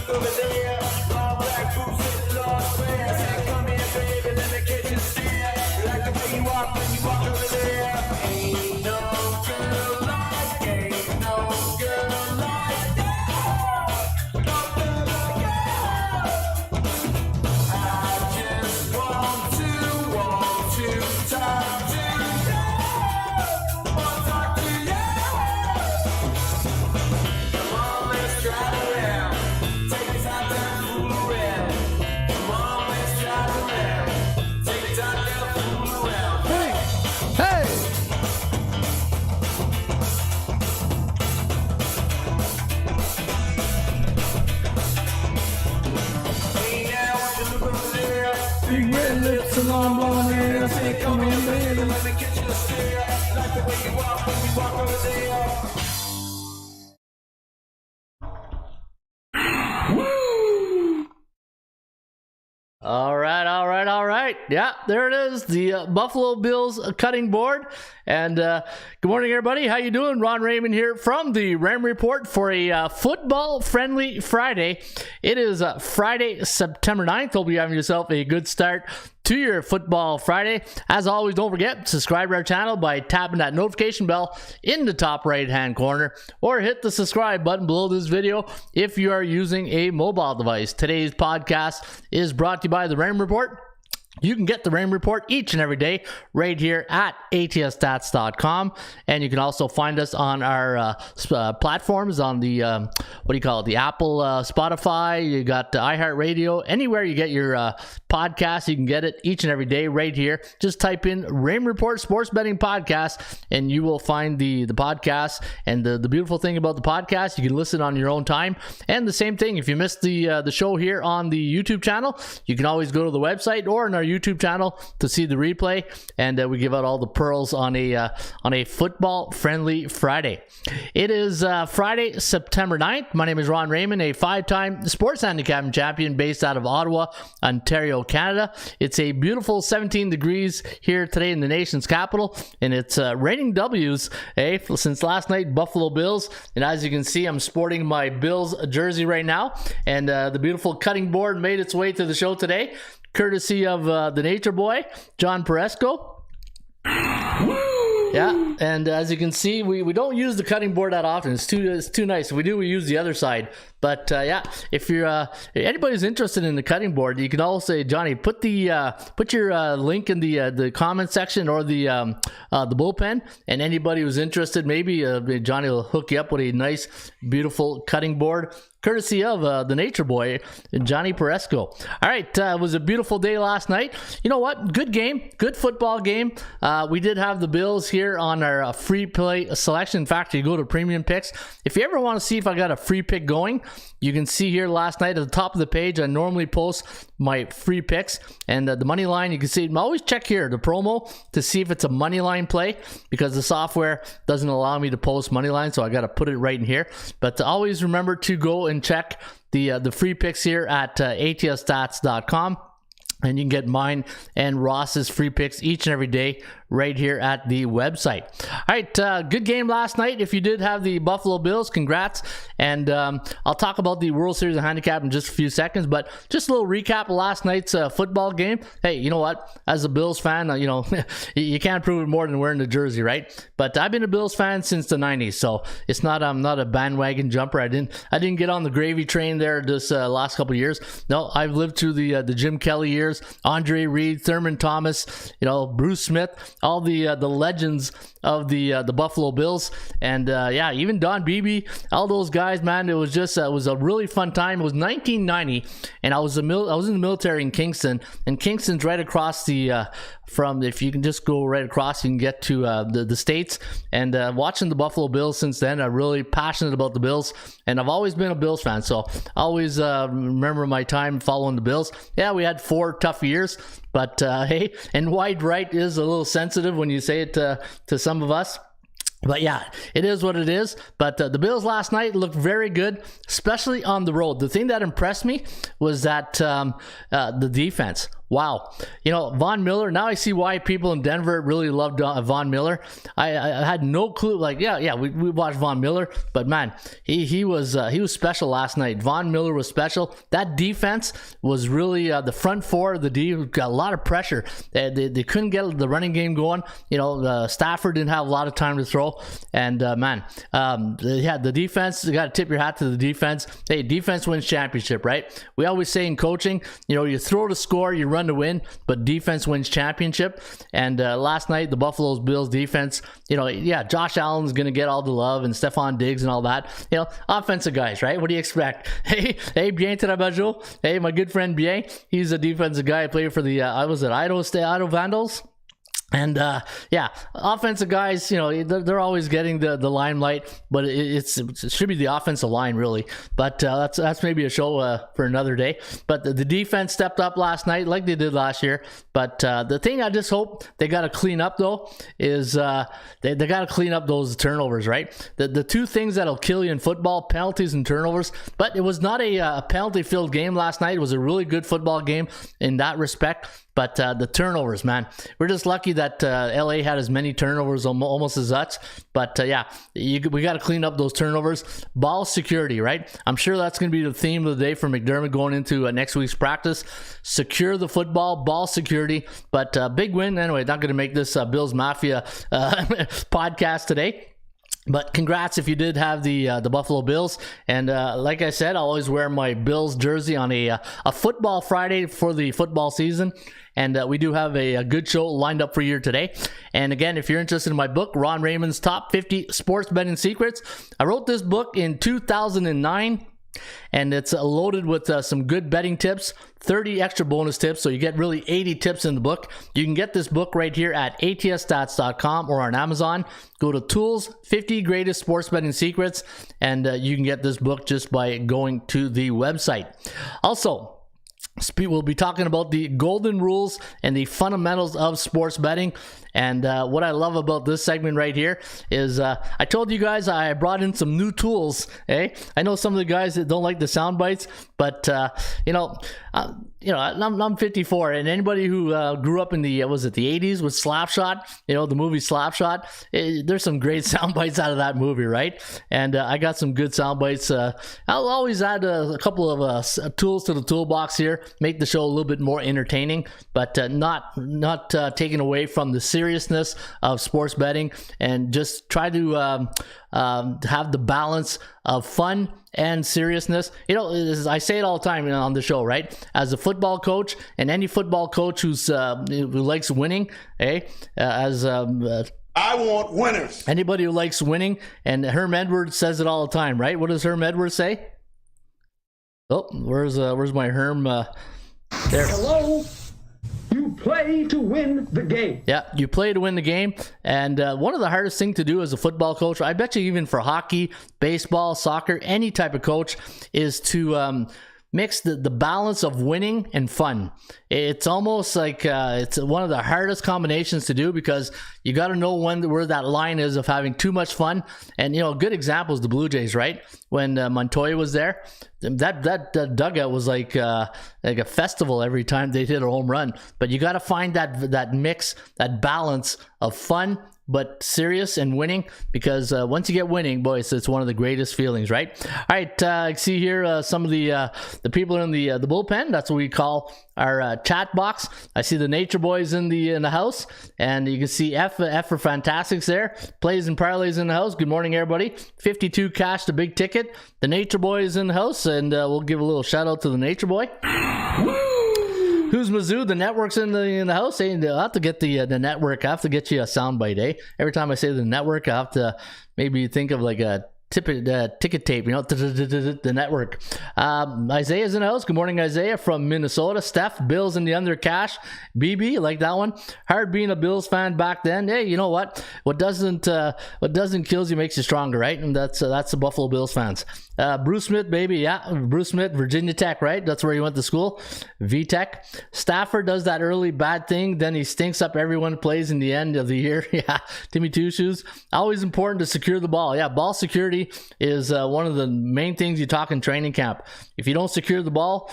look over there. Long black boots and long squares. Say, come here, baby, let me catch you stare. Like the way you walk when you walk over there. Ain't no girl like, ain't no girl like that. No girl like that. I just want to talk to you. Want to talk to you. Come on, let's drive around. Take it out there and fool around. Come on, let's drive around. Take it out there and fool around. Hey! Hey, now, when you look over there, Big red lips and long blonde hair. say, come here, baby, let me get you a stare. Like the way you walk when you walk over there. All right. Yeah, there it is. The Buffalo Bills cutting board. And good morning, everybody. How you doing? Ron Raymond here from the Ram Report for a football-friendly Friday. It is Friday, September 9th. Hope you're having yourself a good start to your football Friday. As always, don't forget, subscribe to our channel by tapping that notification bell in the top right-hand corner, or hit the subscribe button below this video if you are using a mobile device. Today's podcast is brought to you by the Ram Report. You can get the Rain Report each and every day right here at atsstats.com, and you can also find us on our platforms on the the Apple, Spotify. You got iHeartRadio. Anywhere you get your podcast, you can get it each and every day right here. Just type in Rain Report Sports Betting Podcast, and you will find the podcast. And the beautiful thing about the podcast, you can listen on your own time. And the same thing, if you missed the show here on the YouTube channel, you can always go to the website or in our YouTube channel to see the replay, and we give out all the pearls on a football friendly Friday. It is Friday, September 9th. My name is Ron Raymond, a 5-time sports handicapping champion based out of Ottawa, Ontario, Canada. It's a beautiful 17 degrees here today in the nation's capital, and it's raining W's since last night. Buffalo Bills, and as you can see, I'm sporting my Bills jersey right now, and the beautiful cutting board made its way to the show today, courtesy of the Nature Boy, John Peresco. Yeah, and as you can see, we don't use the cutting board that often. It's too nice. If we do, we use the other side. But yeah, if you're anybody's interested in the cutting board, you can also say, Johnny, put your link in the comment section or the bullpen, and anybody who's interested, maybe Johnny will hook you up with a nice, beautiful cutting board, courtesy of the Nature Boy, Johnny Peresco. All right, it was a beautiful day last night. You know what? Good game, good football game. We did have the Bills here on our free play selection. In fact, you go to Premium Picks. If you ever want to see if I got a free pick going, you can see here last night at the top of the page, I normally post my free picks, and the money line, you can see, always check here, the promo, to see if it's a money line play, because the software doesn't allow me to post money line, so I got to put it right in here. But always remember to go and check the free picks here at atsstats.com. And you can get mine and Ross's free picks each and every day right here at the website. All right, good game last night. If you did have the Buffalo Bills, congrats. And I'll talk about the World Series of Handicap in just a few seconds, but just a little recap of last night's football game. Hey, you know what? As a Bills fan, you can't prove it more than wearing the jersey, right? But I've been a Bills fan since the 90s, so it's not I'm not a bandwagon jumper. I didn't get on the gravy train there this last couple of years. No, I've lived through the Jim Kelly years, Andre Reed, Thurman Thomas, Bruce Smith, all the legends of the Buffalo Bills, and yeah, even Don Beebe, all those guys, man. It was just it was a really fun time. It was 1990, and I was in the military in Kingston, and Kingston's right across the from, if you can just go right across, you can get to the States. And watching the Buffalo Bills since then, I'm really passionate about the Bills, and I've always been a Bills fan, so I always remember my time following the Bills. Yeah, we had 4 tough years, but hey, and wide right is a little sensitive when you say it to some of us. But yeah, it is what it is. But the Bills last night looked very good, especially on the road. The thing that impressed me was that the defense. wow. Von Miller, now I see why people in Denver really loved Von Miller. I had no clue. Like, we watched Von Miller, but man, he was special last night. Von Miller was special. That defense was really the front four of the D got a lot of pressure. They couldn't get the running game going. Stafford didn't have a lot of time to throw, and the defense. You got to tip your hat to the defense. Hey, defense wins championship, right? We always say in coaching, you throw to score, you run to win, but defense wins championship. And last night, the Buffalo Bills defense, Josh Allen's going to get all the love, and Stephon Diggs and all that. Offensive guys, right? What do you expect? Hey, Bien Trabajo. Hey, my good friend Bien. He's a defensive guy. I played for the Idaho Vandals. And offensive guys, they're always getting the limelight, but it should be the offensive line, really. But that's maybe a show for another day. But the defense stepped up last night like they did last year. But the thing I just hope they got to clean up, though, is they got to clean up those turnovers, right? The two things that'll kill you in football, penalties and turnovers. But it was not a penalty-filled game last night. It was a really good football game in that respect. But the turnovers, man, we're just lucky that LA had as many turnovers almost as us. But we got to clean up those turnovers. Ball security, right? I'm sure that's going to be the theme of the day for McDermott going into next week's practice. Secure the football, ball security. But big win. Anyway, not going to make this Bills Mafia podcast today. But congrats if you did have the Buffalo Bills. And like I said, I'll always wear my Bills jersey on a football Friday for the football season. And we do have a good show lined up for you today. And again, if you're interested in my book, Ron Raymond's Top 50 Sports Betting Secrets, I wrote this book in 2009. And it's loaded with some good betting tips, 30 extra bonus tips, so you get really 80 tips in the book. You can get this book right here at atsstats.com or on Amazon. Go to Tools, 50 Greatest Sports Betting Secrets, and you can get this book just by going to the website. Also, we'll be talking about the golden rules and the fundamentals of sports betting. And what I love about this segment right here is I told you guys I brought in some new tools. I know some of the guys that don't like the sound bites, but I'm 54, and anybody who grew up in the 80s with Slapshot, the movie Slapshot, there's some great sound bites out of that movie, right? And I got some good sound bites. I'll always add a couple of tools to the toolbox here, make the show a little bit more entertaining, but not taking away from the seriousness of sports betting, and just try to have the balance of fun and seriousness. I say it all the time on the show, right? As a football coach, and any football coach who likes winning, I want winners. Anybody who likes winning, and Herm Edwards says it all the time, right? What does Herm Edwards say? Oh, where's my Herm? There. Hello. You play to win the game. Yeah, you play to win the game. And one of the hardest things to do as a football coach, I bet you even for hockey, baseball, soccer, any type of coach, is to mix the balance of winning and fun. It's almost like it's one of the hardest combinations to do, because you got to know where that line is of having too much fun. And a good example is the Blue Jays, right? When Montoya was there, that dugout was like a festival every time they hit a home run. But you got to find that mix, that balance of fun but serious and winning, because once you get winning, boys, it's one of the greatest feelings, right? All right, I see here some of the people in the bullpen. That's what we call our chat box. I see the Nature Boys in the house, and you can see F for Fantastics there. Plays and Parlays in the house. Good morning, everybody. 52 cash to big ticket. The Nature Boys in the house, and we'll give a little shout out to the Nature Boy. Who's Mizzou? The network's in the house. I'll have to get the network. I have to get you a soundbite, Every time I say the network, I have to maybe think of like a ticket tape, the network. Isaiah's in the house. Good morning, Isaiah from Minnesota. Steph, Bills in the under cash. BB, like that one. Hard being a Bills fan back then. Hey, you know what? What doesn't kill you makes you stronger, right? And that's the Buffalo Bills fans. Bruce Smith, baby, yeah. Bruce Smith, Virginia Tech, right? That's where he went to school. VTech. Stafford does that early bad thing, then he stinks up everyone, plays in the end of the year. Yeah. Timmy Two Shoes. Always important to secure the ball. Yeah, ball security security is one of the main things you talk in training camp. If you don't secure the ball,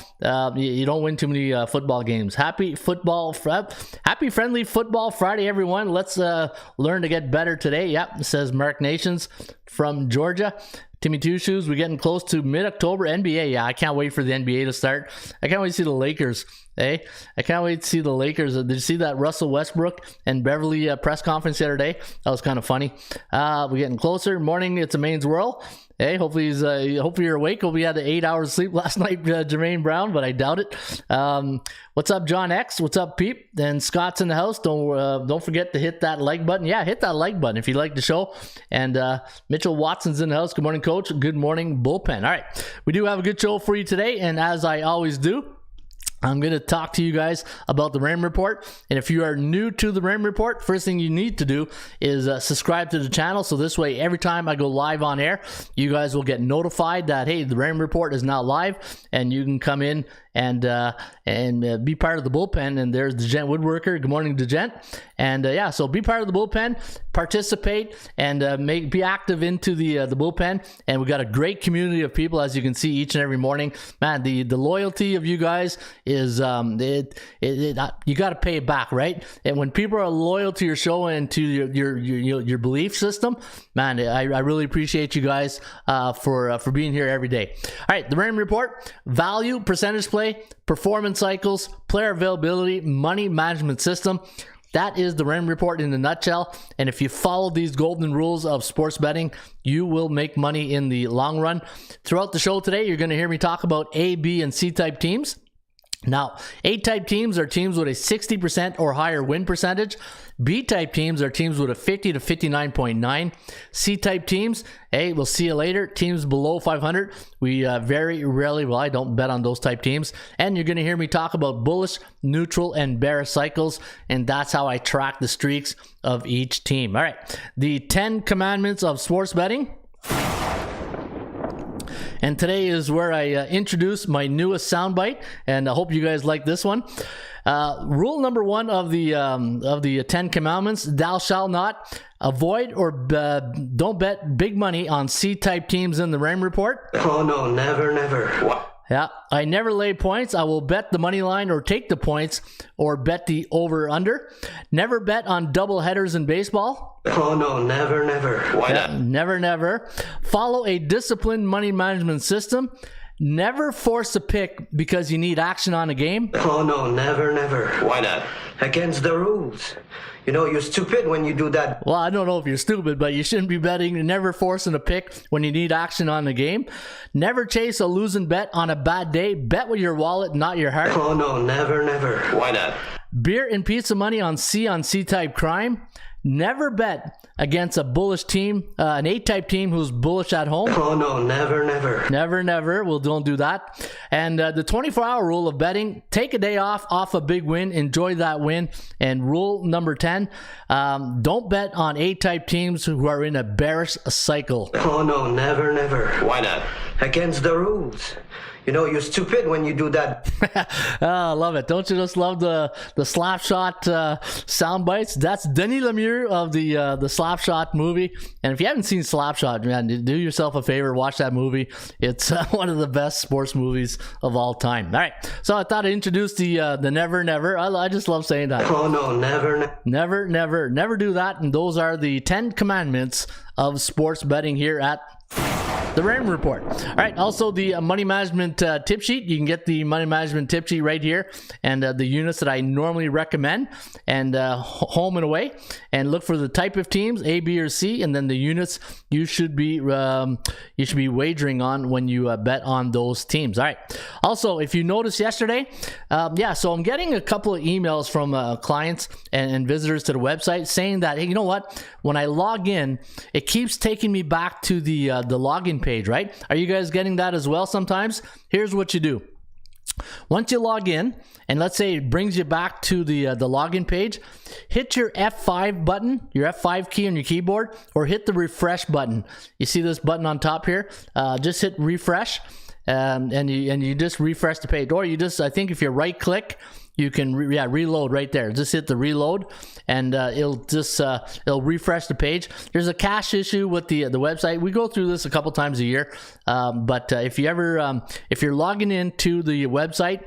you don't win too many football games. Happy friendly football Friday, everyone. Let's learn to get better today. Yep, says Mark Nations from Georgia. Timmy Two Shoes, we're getting close to mid-October. NBA, yeah, I can't wait for the NBA to start. I can't wait to see the Lakers. Hey, I can't wait to see the Lakers. Did you see that Russell Westbrook and Beverly press conference the other day? That was kind of funny. We're getting closer. Morning, it's a Maine's Whirl. Hey, hopefully you're awake. Hopefully you had the 8 hours sleep last night, Jermaine Brown, but I doubt it. What's up, John X? What's up, Peep? And Scott's in the house. Don't forget to hit that like button. Yeah, hit that like button if you like the show. And Mitchell Watson's in the house. Good morning, Coach. Good morning, Bullpen. All right, we do have a good show for you today, and as I always do, I'm going to talk to you guys about the Raymond Report. And if you are new to the Raymond Report, first thing you need to do is subscribe to the channel. So this way, every time I go live on air, you guys will get notified that, hey, the Raymond Report is now live, and you can come in and be part of the bullpen. And there's DeGent Woodworker. Good morning, DeGent. And yeah, so be part of the bullpen, participate, and be active into the bullpen. And we got a great community of people, as you can see, each and every morning. Man, the loyalty of you guys is you got to pay it back, right? And when people are loyal to your show and to your belief system, man, I really appreciate you guys for being here every day. All right, the Raymond Report: value, percentage play, performance cycles, player availability, money management system. That is the Raymond Report in a nutshell. And if you follow these golden rules of sports betting, you will make money in the long run. Throughout the show today, you're going to hear me talk about A, B, and C type teams. Now, A-type teams are teams with a 60% or higher win percentage. B-type teams are teams with a 50 to 59.9. C-type teams, hey, we'll see you later. Teams below 500, we very rarely, well, I don't bet on those type teams. And you're going to hear me talk about bullish, neutral, and bearish cycles, and that's how I track the streaks of each team. All right, the 10 commandments of sports betting. And today is where I introduce my newest soundbite, and I hope you guys like this one. Rule number 1 of the 10 commandments: thou shalt not avoid or don't bet big money on C-type teams in the Raymond Report. Oh no, never, never. What? Yeah, I never lay points. I will bet the money line or take the points or bet the over-under. Never bet on double headers in baseball. Oh no, never, never. Why not? Never, never. Follow a disciplined money management system. Never force a pick because you need action on a game. Oh no, never, never. Why not? Against the rules. You know, you're stupid when you do that. Well, I don't know if you're stupid, but you shouldn't be betting. Never forcing a pick when you need action on the game. Never chase a losing bet on a bad day. Bet with your wallet, not your heart. Oh no, never, never. Why not? Beer and pizza money on C-type crime. Never bet against a bullish team, an A-type team who's bullish at home. Oh no, never, never. Never, never. Well, don't do that. And the 24-hour rule of betting: take a day off a big win, enjoy that win. And rule number 10, don't bet on A-type teams who are in a bearish cycle. Oh no, never, never. Why not? Against the rules. You know, you're stupid when you do that. Oh, I love it. Don't you just love the Slapshot sound bites? That's Denis Lemieux of the Slapshot movie. And if you haven't seen Slapshot, man, do yourself a favor, watch that movie. It's one of the best sports movies of all time. All right, so I thought I'd introduce the never, never. I just love saying that. Oh no, never, never, never, never do that. And those are the 10 commandments of sports betting here at the Raymond Report. All right, also the money management tip sheet. You can get the money management tip sheet right here, and the units that I normally recommend, and home and away, and look for the type of teams, A, B, or C, and then the units you should be wagering on when you bet on those teams. All right. Also, if you noticed yesterday, so I'm getting a couple of emails from clients and visitors to the website saying that, hey, you know what? When I log in, it keeps taking me back to the login page, right? Are you guys getting that as well sometimes? Here's what you do. Once you log in, and let's say it brings you back to the login page, hit your F5 button, your F5 key on your keyboard, or hit the refresh button. You see this button on top here? Just hit refresh, and you just refresh the page. Or you just, I think if you right click you can reload right there. Just hit the reload, and it'll refresh the page. There's a cache issue with the website. We go through this a couple times a year, but if you're logging into the website,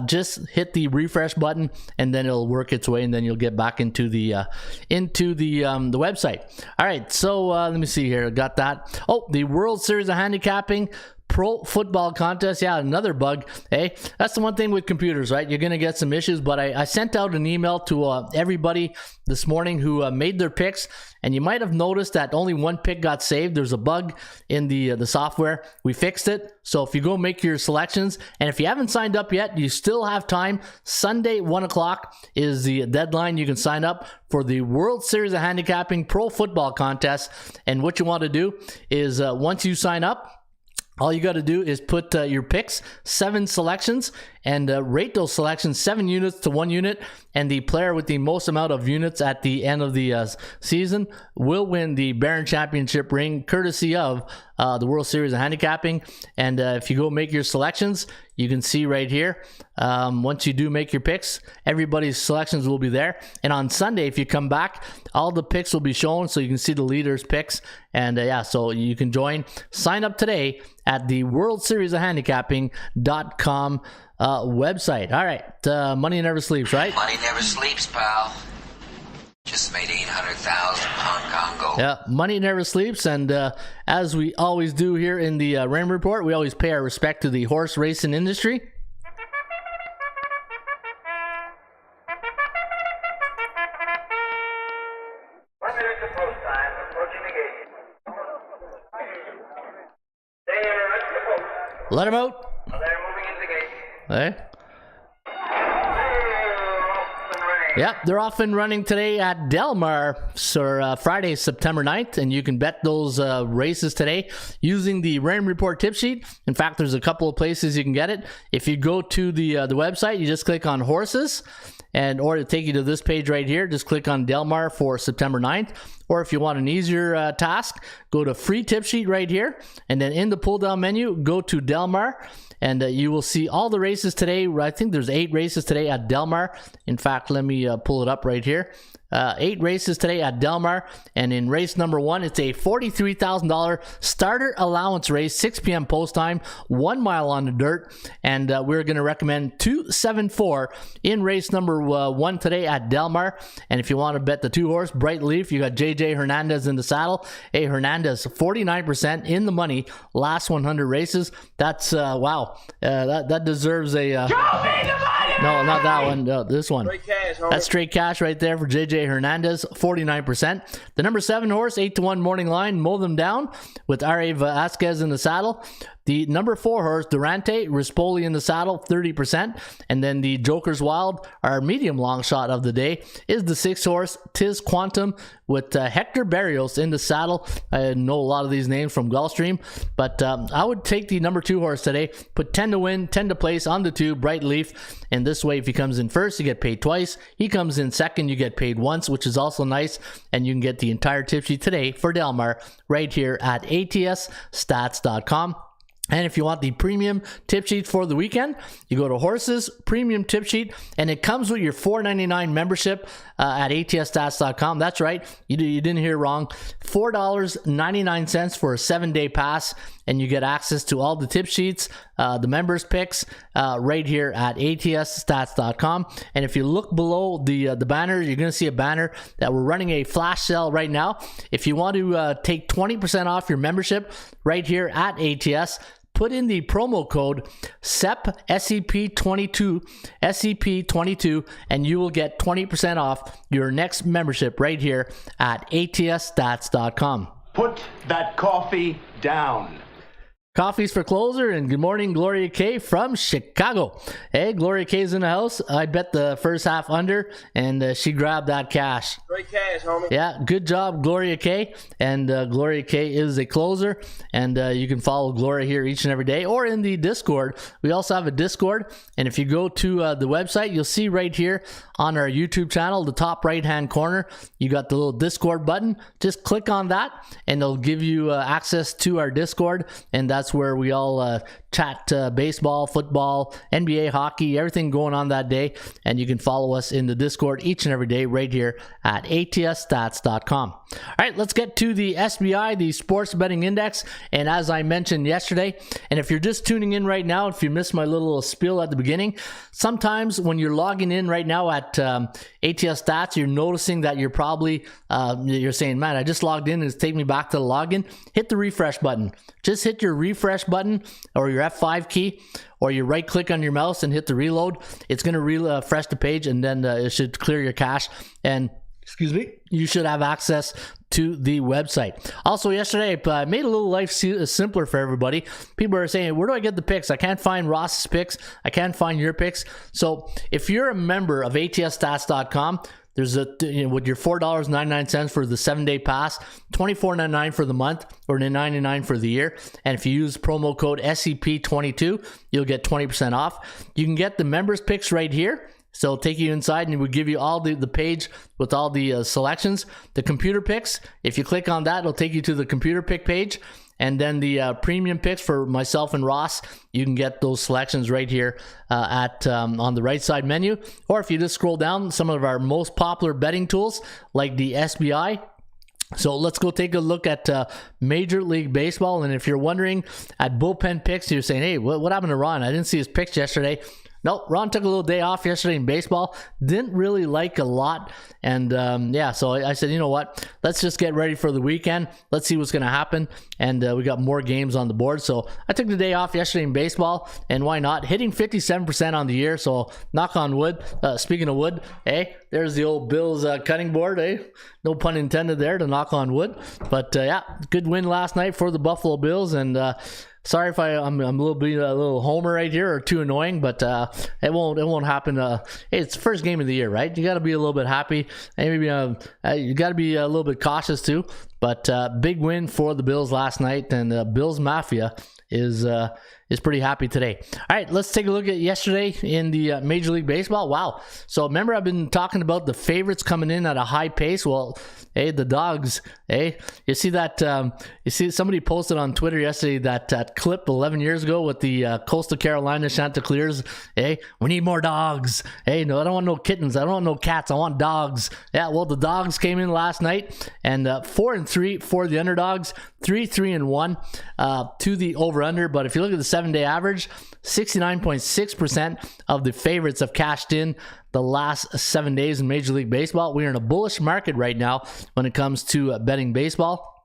just hit the refresh button, and then it'll work its way, and then you'll get back into the website. All right, so let me see here. Got that. Oh, the World Series of Handicapping Pro Football Contest. Yeah, another bug. Hey, that's the one thing with computers, right? You're going to get some issues, but I sent out an email to everybody this morning who made their picks, and you might have noticed that only one pick got saved. There's a bug in the software. We fixed it. So if you go make your selections, and if you haven't signed up yet, you still have time. Sunday, 1 o'clock is the deadline. You can sign up for the World Series of Handicapping Pro Football Contest. And what you want to do is once you sign up, all you got to do is put your picks, 7 selections, and rate those selections 7 units to 1 unit. And the player with the most amount of units at the end of the season will win the Baron Championship ring, courtesy of the World Series of Handicapping. And if you go make your selections, you can see right here, once you do make your picks, everybody's selections will be there. And on Sunday, if you come back, all the picks will be shown, so you can see the leaders' picks. And yeah, so you can join. Sign up today at the World Series of Handicapping.com website. All right, money never sleeps, right? Money never sleeps, pal. Just made 800,000 Hong Kong gold. Yeah, money never sleeps, and as we always do here in the Raymond Report, we always pay our respect to the horse racing industry. Let him out. They're moving into the gate. Hey. Yep, they're off and running today at Del Mar, so Friday, September 9th, and you can bet those races today using the Raymond Report tip sheet. In fact, there's a couple of places you can get it. If you go to the website, you just click on horses, or it'll take you to this page right here. Just click on Del Mar for September 9th. Or if you want an easier task, go to free tip sheet right here, and then in the pull down menu, go to Del Mar, and you will see all the races today. I think there's 8 races today at Del Mar. In fact, let me pull it up right here. 8 races today at Del Mar, and in race number 1, it's a $43,000 starter allowance race, 6 p.m. post time, 1 mile on the dirt, and we're going to recommend 274 in race number 1 today at Del Mar. And if you want to bet the 2-horse Bright Leaf, you got JJ Hernandez in the saddle. Hey, Hernandez 49% in the money last 100 races. That's wow, that deserves a no, not that one. No, this one. That's straight cash right there for JJ Hernandez, 49%. The number 7 horse, 8-1 morning line, mow them down with R.A. Vasquez in the saddle. The number 4 horse, Durante Rispoli in the saddle, 30%. And then the Joker's Wild, our medium long shot of the day, is the 6 horse, Tiz Quantum, with Hector Barrios in the saddle. I know a lot of these names from Gulfstream, but I would take the number 2 horse today. Put 10 to win, 10 to place on the 2, Bright Leaf. And this way, if he comes in first, you get paid twice. He comes in second, you get paid once, which is also nice. And you can get the entire tip sheet today for Del Mar right here at atsstats.com. And if you want the premium tip sheet for the weekend, you go to Horses Premium Tip Sheet, and it comes with your $4.99 membership at atsstats.com. That's right, you didn't hear wrong. $4.99 for a 7-day pass, and you get access to all the tip sheets, the members picks, right here at atsstats.com. And if you look below the banner, you're going to see a banner that we're running a flash sale right now. If you want to take 20% off your membership right here at ATS, put in the promo code SEP, SEP22, SEP22, and you will get 20% off your next membership right here at atsstats.com. Put that coffee down. Coffees for closer, and good morning, Gloria K from Chicago. Hey, Gloria K's in the house. I bet the first half under, and she grabbed that cash. Great cash, homie. Yeah, good job, Gloria K. And Gloria K is a closer, and you can follow Gloria here each and every day, or in the Discord. We also have a Discord, and if you go to the website, you'll see right here on our YouTube channel, the top right-hand corner, you got the little Discord button. Just click on that, and it'll give you access to our Discord, and that That's where we all chat baseball, football, NBA, hockey, everything going on that day. And you can follow us in the Discord each and every day right here at atsstats.com. All right, let's get to the SBI, the Sports Betting Index. And as I mentioned yesterday, and if you're just tuning in right now, if you missed my little spiel at the beginning, sometimes when you're logging in right now at ATS Stats, you're noticing that you're probably, you're saying, man, I just logged in and it's taking me back to the login. Hit the refresh button. Just hit your refresh button or your F5 key, or you right click on your mouse and hit the reload. It's going to refresh the page, and then it should clear your cache, and you should have access to the website. Also, yesterday, I made a little life simpler for everybody. People are saying, where do I get the picks? I can't find Ross's picks. I can't find your picks. So if you're a member of atsstats.com, there's with your $4.99 for the 7-day pass, $24.99 for the month, or $9.99 for the year. And if you use promo code SCP22, you'll get 20% off. You can get the members picks right here. So it'll take you inside and it would give you all the page with all the selections. The computer picks, if you click on that, it'll take you to the computer pick page. And then the premium picks for myself and Ross, you can get those selections right here on the right side menu. Or if you just scroll down, some of our most popular betting tools like the SBI. So let's go take a look at Major League Baseball. And if you're wondering at bullpen picks, you're saying, hey, what happened to Ron? I didn't see his picks yesterday. Nope, Ron took a little day off yesterday in baseball. Didn't really like a lot. And so I said, you know what? Let's just get ready for the weekend. Let's see what's going to happen. And we got more games on the board. So I took the day off yesterday in baseball. And why not? Hitting 57% on the year. So knock on wood. Speaking of wood, hey, there's the old Bills cutting board. Eh? No pun intended there, to knock on wood. But good win last night for the Buffalo Bills. And sorry if I'm a little homer right here or too annoying, but it won't happen. Hey, it's the first game of the year, right? You got to be a little bit happy. Maybe you got to be a little bit cautious too. But big win for the Bills last night, and Bills Mafia is pretty happy today. All right, let's take a look at yesterday in the Major League Baseball. Wow. So remember, I've been talking about the favorites coming in at a high pace. Well, hey, the dogs, hey, you see that, somebody posted on Twitter yesterday that clip 11 years ago with the Coastal Carolina Chanticleers. Hey, we need more dogs. Hey, no, I don't want no kittens. I don't want no cats. I want dogs. Yeah, well, the dogs came in last night, and 4-3 for the underdogs, 3-1 to the over-under. But if you look at the 7-day average, 69.6% of the favorites have cashed in the last 7 days in Major League Baseball. We are in a bullish market right now when it comes to betting baseball.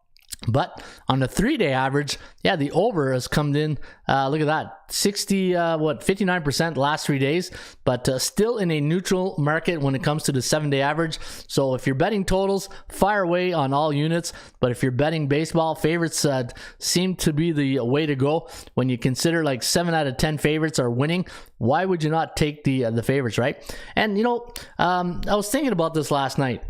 But on the 3-day average, the over has come in. Look at that, 59% the last 3 days, but still in a neutral market when it comes to the 7-day average. So if you're betting totals, fire away on all units. But if you're betting baseball, favorites seem to be the way to go. When you consider like 7 out of 10 favorites are winning, why would you not take the favorites, right? And I was thinking about this last night.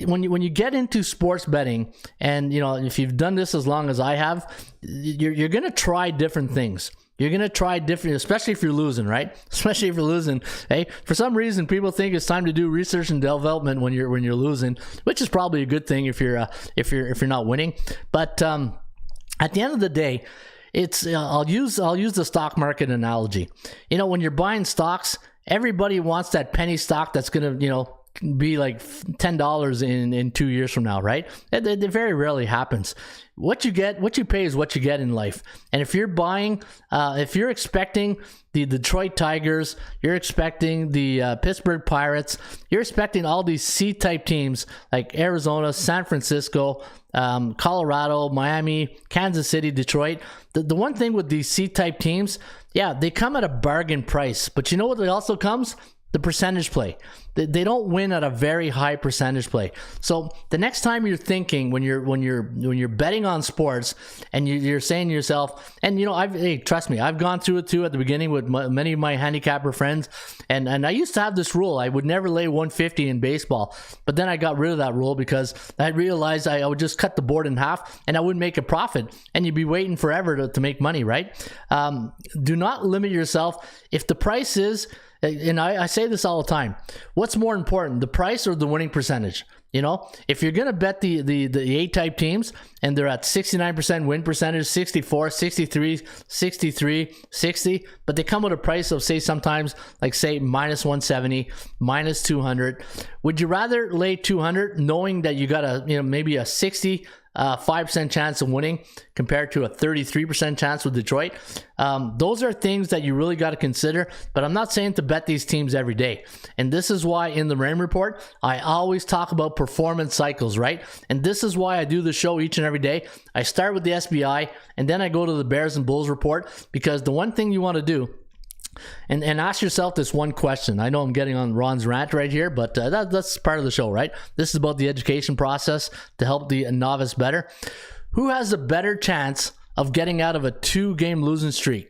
When you get into sports betting, and if you've done this as long as I have, you're going to try different things. You're going to try different, especially if you're losing, right? Especially if you're losing. Hey, for some reason, people think it's time to do research and development when you're losing, which is probably a good thing if you're not winning. But at the end of the day, it's I'll use the stock market analogy. When you're buying stocks, everybody wants that penny stock that's going to be like $10 in 2 years from now, right? It very rarely happens. What you pay is what you get in life. And if you're buying, if you're expecting the Detroit Tigers, you're expecting the Pittsburgh Pirates, you're expecting all these C-type teams like Arizona, San Francisco, Colorado, Miami, Kansas City, Detroit. The one thing with these C-type teams, they come at a bargain price. But you know what also comes? The percentage play. They don't win at a very high percentage play. So the next time you're thinking when you're betting on sports and you're saying to yourself, and trust me, I've gone through it too at the beginning with many of my handicapper friends, and I used to have this rule: I would never lay 150 in baseball. But then I got rid of that rule because I realized I would just cut the board in half and I wouldn't make a profit, and you'd be waiting forever to make money, right? Do not limit yourself. If the price is, and I say this all the time, what's more important, the price or the winning percentage? You know, if you're going to bet the A-type teams and they're at 69% win percentage, 64, 63, 63, 60, but they come with a price of, say, sometimes like, say, minus 170, minus 200. Would you rather lay 200 knowing that you got maybe a 5% chance of winning compared to a 33% chance with Detroit? Those are things that you really got to consider, but I'm not saying to bet these teams every day. And this is why in the Raymond Report, I always talk about performance cycles, right? And this is why I do the show each and every day. I start with the SBI, and then I go to the Bears and Bulls report, because the one thing you want to do, and ask yourself this one question. I know I'm getting on Ron's rant right here, but that's part of the show, right? This is about the education process to help the novice better. Who has a better chance of getting out of a 2-game losing streak?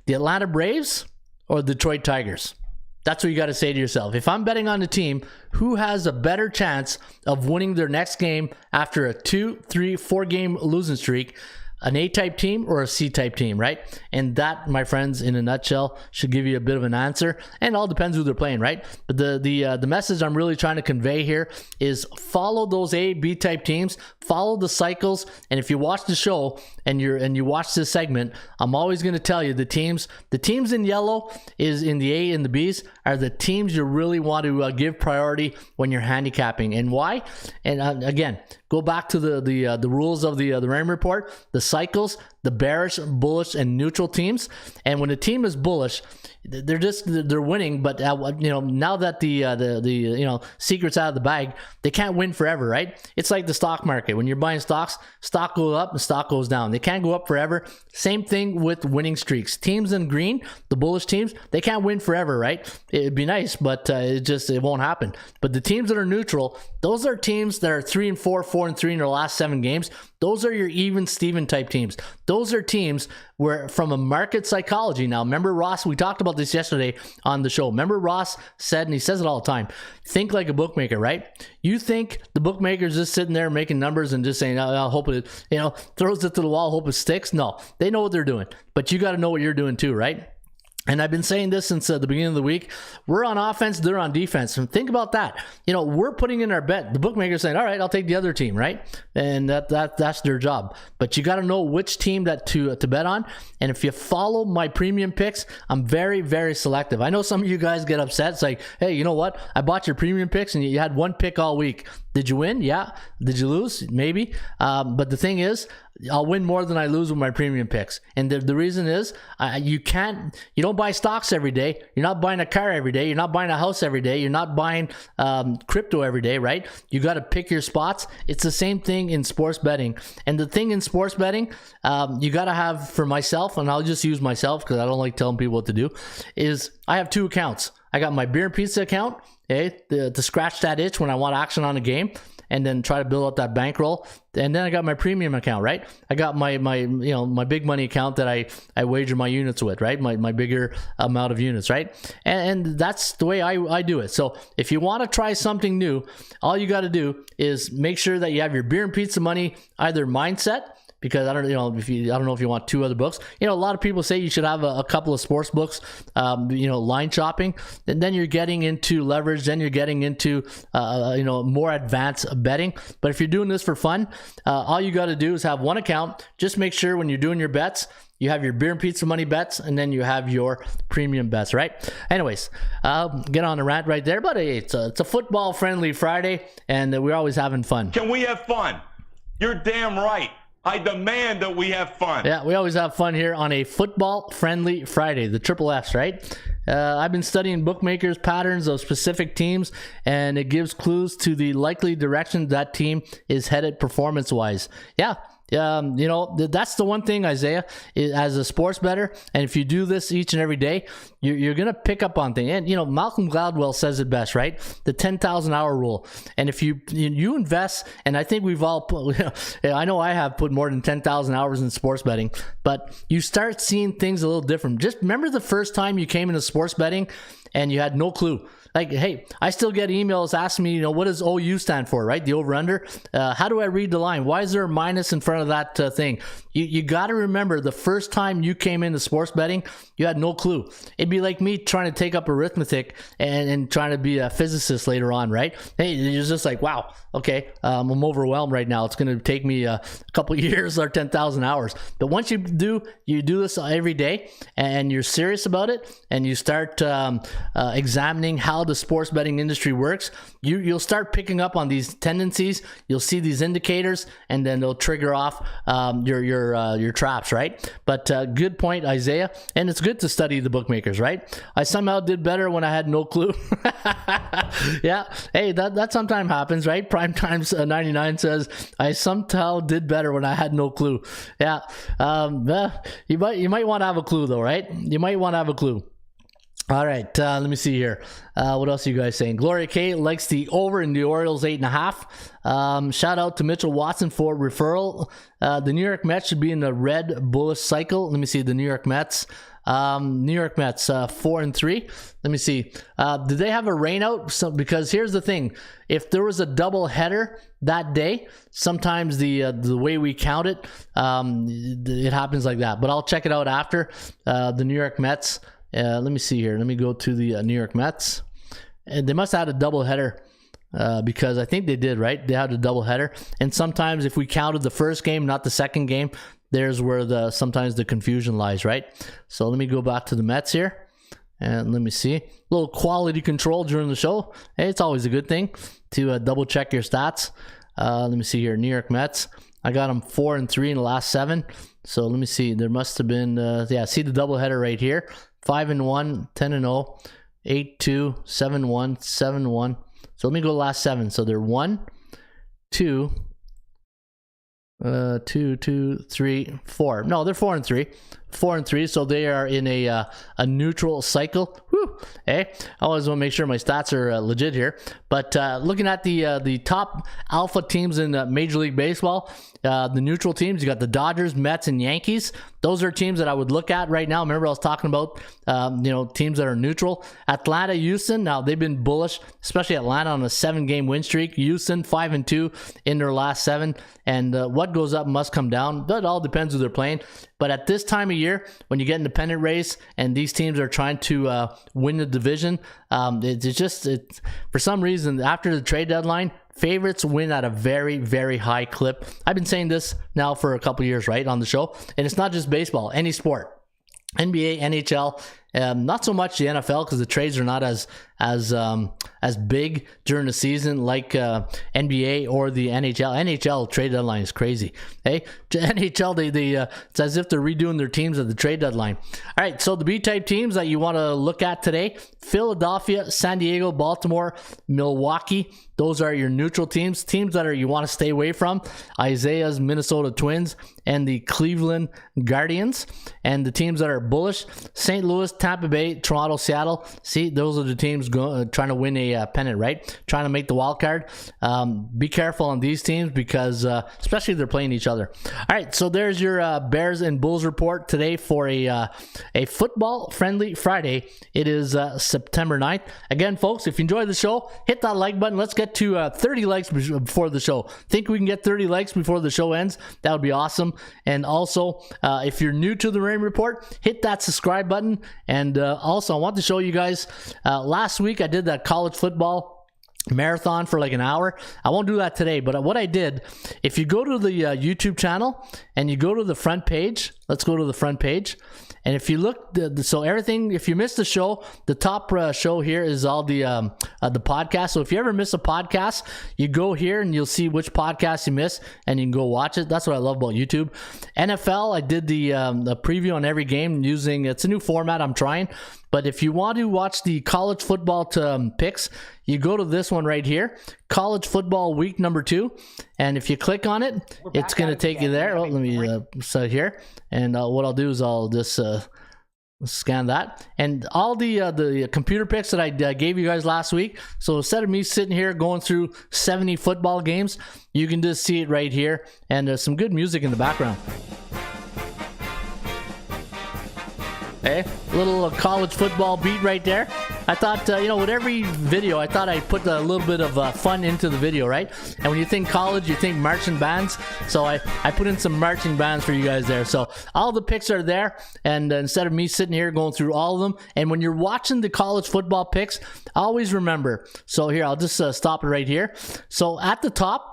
The Atlanta Braves or the Detroit Tigers? That's what you got to say to yourself. If I'm betting on a team, who has a better chance of winning their next game after a 2, 3, 4-game losing streak? An A-type team or a C-type team, right? And that, my friends, in a nutshell, should give you a bit of an answer. And it all depends who they're playing, right? But the message I'm really trying to convey here is follow those A, B-type teams, follow the cycles. And if you watch the show and you watch this segment, I'm always going to tell you the teams in yellow is in the A and the B's are the teams you really want to give priority when you're handicapping. And why? And again, go back to the rules of the Raymond Report, the cycles, the bearish, bullish, and neutral teams. And when a team is bullish, they're winning, but now that the secret's out of the bag, they can't win forever, right? It's like the stock market. When you're buying stocks, stock goes up and stock goes down. They can't go up forever. Same thing with winning streaks. Teams in green, the bullish teams, they can't win forever, right? It'd be nice, but it won't happen. But the teams that are neutral, those are teams that are 3-4, 4-3 in their last 7 games. Those are your even Steven type teams. Those are teams where, from a market psychology, now remember Ross, we talked about this yesterday on the show. Remember Ross said, and he says it all the time, think like a bookmaker, right? You think the bookmaker's just sitting there making numbers and just saying, I'll hope it, throws it to the wall, hope it sticks. No, they know what they're doing, but you got to know what you're doing too, right? And I've been saying this since the beginning of the week. We're on offense, they're on defense. And think about that. We're putting in our bet. The bookmaker's saying, all right, I'll take the other team, right? And that's their job. But you got to know which team to bet on. And if you follow my premium picks, I'm very, very selective. I know some of you guys get upset. It's like, hey, you know what? I bought your premium picks and you had one pick all week. Did you win? Yeah. Did you lose? Maybe. But the thing is, I'll win more than I lose with my premium picks. And the reason is, you don't buy stocks every day. You're not buying a car every day. You're not buying a house every day. You're not buying crypto every day, right? You got to pick your spots. It's the same thing in sports betting. And the thing in sports betting, you got to have, for myself, and I'll just use myself because I don't like telling people what to do, is I have 2 accounts. I got my beer and pizza account, okay, to scratch that itch when I want action on a game, and then try to build up that bankroll. And then I got my premium account, right? I got my big money account that I wager my units with, right? My bigger amount of units, right? And that's the way I do it. So if you want to try something new, all you got to do is make sure that you have your beer and pizza money either mindset, because I don't know if you want 2 other books. A lot of people say you should have a couple of sports books, line shopping, and then you're getting into leverage, then you're getting into more advanced betting. But if you're doing this for fun, all you got to do is have one account. Just make sure when you're doing your bets, you have your beer and pizza money bets, and then you have your premium bets, right? Anyways, get on the rant right there. But hey, it's a football friendly Friday, and we're always having fun. Can we have fun? You're damn right. I demand that we have fun. Yeah, we always have fun here on a football-friendly Friday, the triple Fs, right? I've been studying bookmakers' patterns of specific teams, and it gives clues to the likely direction that team is headed performance-wise. Yeah. That's the one thing, Isaiah, as a sports bettor, and if you do this each and every day, you're going to pick up on things. And, Malcolm Gladwell says it best, right? The 10,000 hour rule. And if you invest, and I think we've all I know I have put more than 10,000 hours in sports betting, but you start seeing things a little different. Just remember the first time you came into sports betting and you had no clue. Like, hey, I still get emails asking me, what does OU stand for, right? The over-under. How do I read the line? Why is there a minus in front of that thing. You got to remember, the first time you came into sports betting, you had no clue. It'd be like me trying to take up arithmetic and trying to be a physicist later on, right? Hey, you're just like, wow, okay, I'm overwhelmed right now. It's going to take me a couple years or 10,000 hours. But once you do this every day and you're serious about it and you start examining how the sports betting industry works, you'll start picking up on these tendencies. You'll see these indicators, and then they'll trigger off your traps, right? But good point, Isaiah. And it's good to study the bookmakers, right? I somehow did better when I had no clue. Yeah, hey, that sometimes happens, right? Prime Times 99 says I somehow did better when I had no clue. Yeah, you might want to have a clue though, right? You might want to have a clue. All right, let me see here. What else are you guys saying? Gloria K likes the over in the Orioles 8.5. Shout out to Mitchell Watson for referral. The New York Mets should be in the red bullish cycle. Let me see the New York Mets. 4-3. Let me see. Did they have a rain out? Because here's the thing: if there was a double header that day, sometimes the way we count it, it happens like that. But I'll check it out after the New York Mets. Let me see here. Let me go to the New York Mets. And they must have had a double header because I think they did, right? They had a double header. And sometimes if we counted the first game, not the second game, there's where sometimes the confusion lies, right? So let me go back to the Mets here. And let me see. A little quality control during the show. Hey, it's always a good thing to double check your stats. Let me see here. New York Mets. I got them 4-3 in the last 7. So let me see. There must have been, see the doubleheader right here. 5-1, 10-0, 8-2, 7-1, 7-1. So let me go to the last 7. So they're 1, 2, 3, 4. No, they're 4-3. 4-3. So they are in a neutral cycle. Whew. Hey, I always want to make sure my stats are legit here. But looking at the top alpha teams in Major League Baseball, the neutral teams, you got the Dodgers, Mets, and Yankees. Those are teams that I would look at right now. Remember, I was talking about teams that are neutral. Atlanta, Houston. Now they've been bullish, especially Atlanta on a 7-game win streak. Houston 5-2 in their last 7. And what goes up must come down. That all depends who they're playing. But at this time of year, when you get in the pennant race and these teams are trying to win the division, it's for some reason after the trade deadline, favorites win at a very, very high clip. I've been saying this now for a couple years, right, on the show. And it's not just baseball, any sport. NBA, NHL, not so much the NFL because the trades are not as big during the season like NBA or the NHL. NHL trade deadline is crazy. Hey, NHL they it's as if they're redoing their teams at the trade deadline. All right, so the B-type teams that you want to look at today: Philadelphia, San Diego, Baltimore, Milwaukee. Those are your neutral teams. Teams that you want to stay away from: Isaiah's Minnesota Twins and the Cleveland Guardians. And the teams that are bullish: St. Louis, Tampa Bay, Toronto, Seattle. See, those are the teams trying to win a pennant, right? Trying to make the wild card. Be careful on these teams because, especially if they're playing each other. All right, so there's your Bears and Bulls report today for a football-friendly Friday. It is September 9th. Again, folks, if you enjoyed the show, hit that like button. Let's get to 30 likes before the show. Think we can get 30 likes before the show ends? That would be awesome. And also, if you're new to the Raymond Report, hit that subscribe button. And also, I want to show you guys, last week I did that college football marathon for like an hour. I won't do that today, but what I did, if you go to the YouTube channel and you go to the front page, let's go to the front page. And if you look, so everything, if you missed the show, the top show here is all the podcast. So if you ever miss a podcast, you go here and you'll see which podcast you missed and you can go watch it. That's what I love about YouTube. NFL, I did the preview on every game using, it's a new format I'm trying. But if you want to watch the college football picks, you go to this one right here, college football week number 2. And if you click on it, it's going to take you there. Oh, let me set here. And what I'll do is I'll just scan that. And all the computer picks that I gave you guys last week. So instead of me sitting here going through 70 football games, you can just see it right here. And there's some good music in the background. Hey, little college football beat right there. I thought, you know, with every video, I thought I'd put a little bit of fun into the video, right? And when you think college, you think marching bands. So I put in some marching bands for you guys there. So all the picks are there. And instead of me sitting here going through all of them, and when you're watching the college football picks, always remember. So here, I'll just stop it right here. So at the top,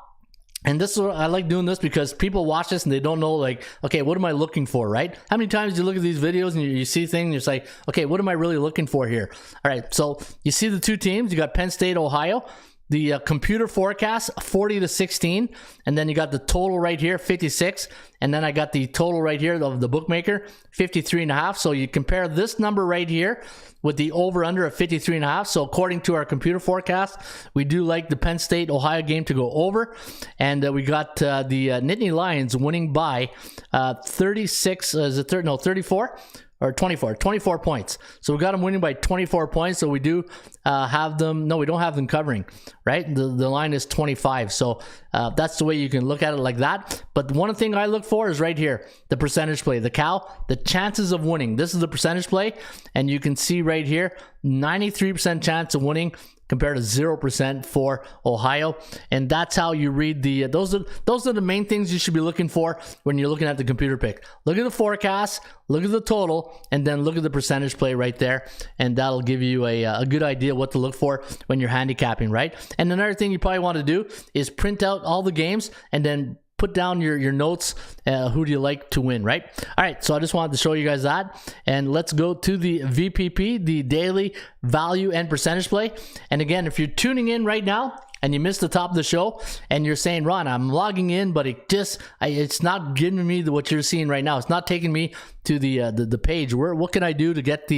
and this is what I like doing this because people watch this and they don't know, like, okay, what am I looking for, right? How many times do you look at these videos and you see things and you're like, okay, what am I really looking for here? All right, so you see the two teams. You got Penn State, Ohio. The computer forecast 40-16, and then you got the total right here 56, and then I got the total right here of the bookmaker 53.5. So you compare this number right here with the over under of 53.5. So according to our computer forecast, we do like the Penn State Ohio game to go over, and we got the Nittany Lions winning by 36. Is it 34? Or 24 points. So we got them winning by 24 points. So we do have them. No, we don't have them covering, right? The line is 25. So that's the way you can look at it, like that. But one thing I look for is right here, the percentage play, the Cal, the chances of winning. This is the percentage play. And you can see right here, 93% chance of winning compared to 0% for Ohio. And that's how you read the, those are the main things you should be looking for when you're looking at the computer pick. Look at the forecast, look at the total, and then look at the percentage play right there. And that'll give you a good idea what to look for when you're handicapping, right? And another thing you probably want to do is print out all the games and then put down your notes. Who do you like to win, right? All right, so I just wanted to show you guys that. And let's go to the VPP, the daily value and percentage play. And again, if you're tuning in right now and you missed the top of the show and you're saying, Ron, I'm logging in, but it's not giving me what you're seeing right now. It's not taking me to the page. What can I do to get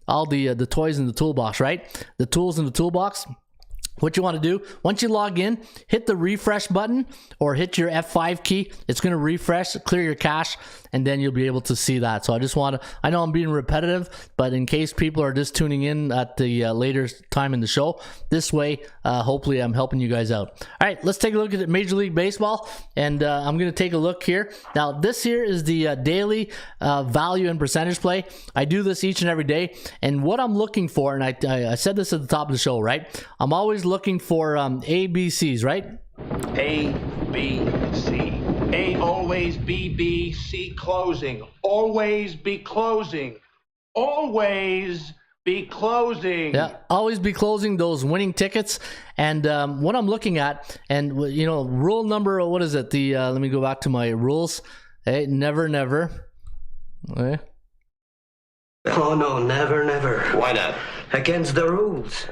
all the toys in the toolbox, right? The tools in the toolbox. What you want to do, once you log in, hit the refresh button or hit your F5 key. It's going to refresh, clear your cache, and then you'll be able to see that. So I just want to, I know I'm being repetitive, but in case people are just tuning in at the later time in the show, this way, hopefully I'm helping you guys out. All right, let's take a look at Major League Baseball, and I'm going to take a look here. Now, this here is the daily value and percentage play. I do this each and every day, and what I'm looking for, and I said this at the top of the show, right? I'm always looking for ABCs, right? A, B, C. A, always be B, C, closing. Always be closing. Always be closing. Yeah, always be closing those winning tickets. And what I'm looking at, and you know, rule number, what is it? Let me go back to my rules. Hey, never. Okay. Oh no, never. Why not? Against the rules.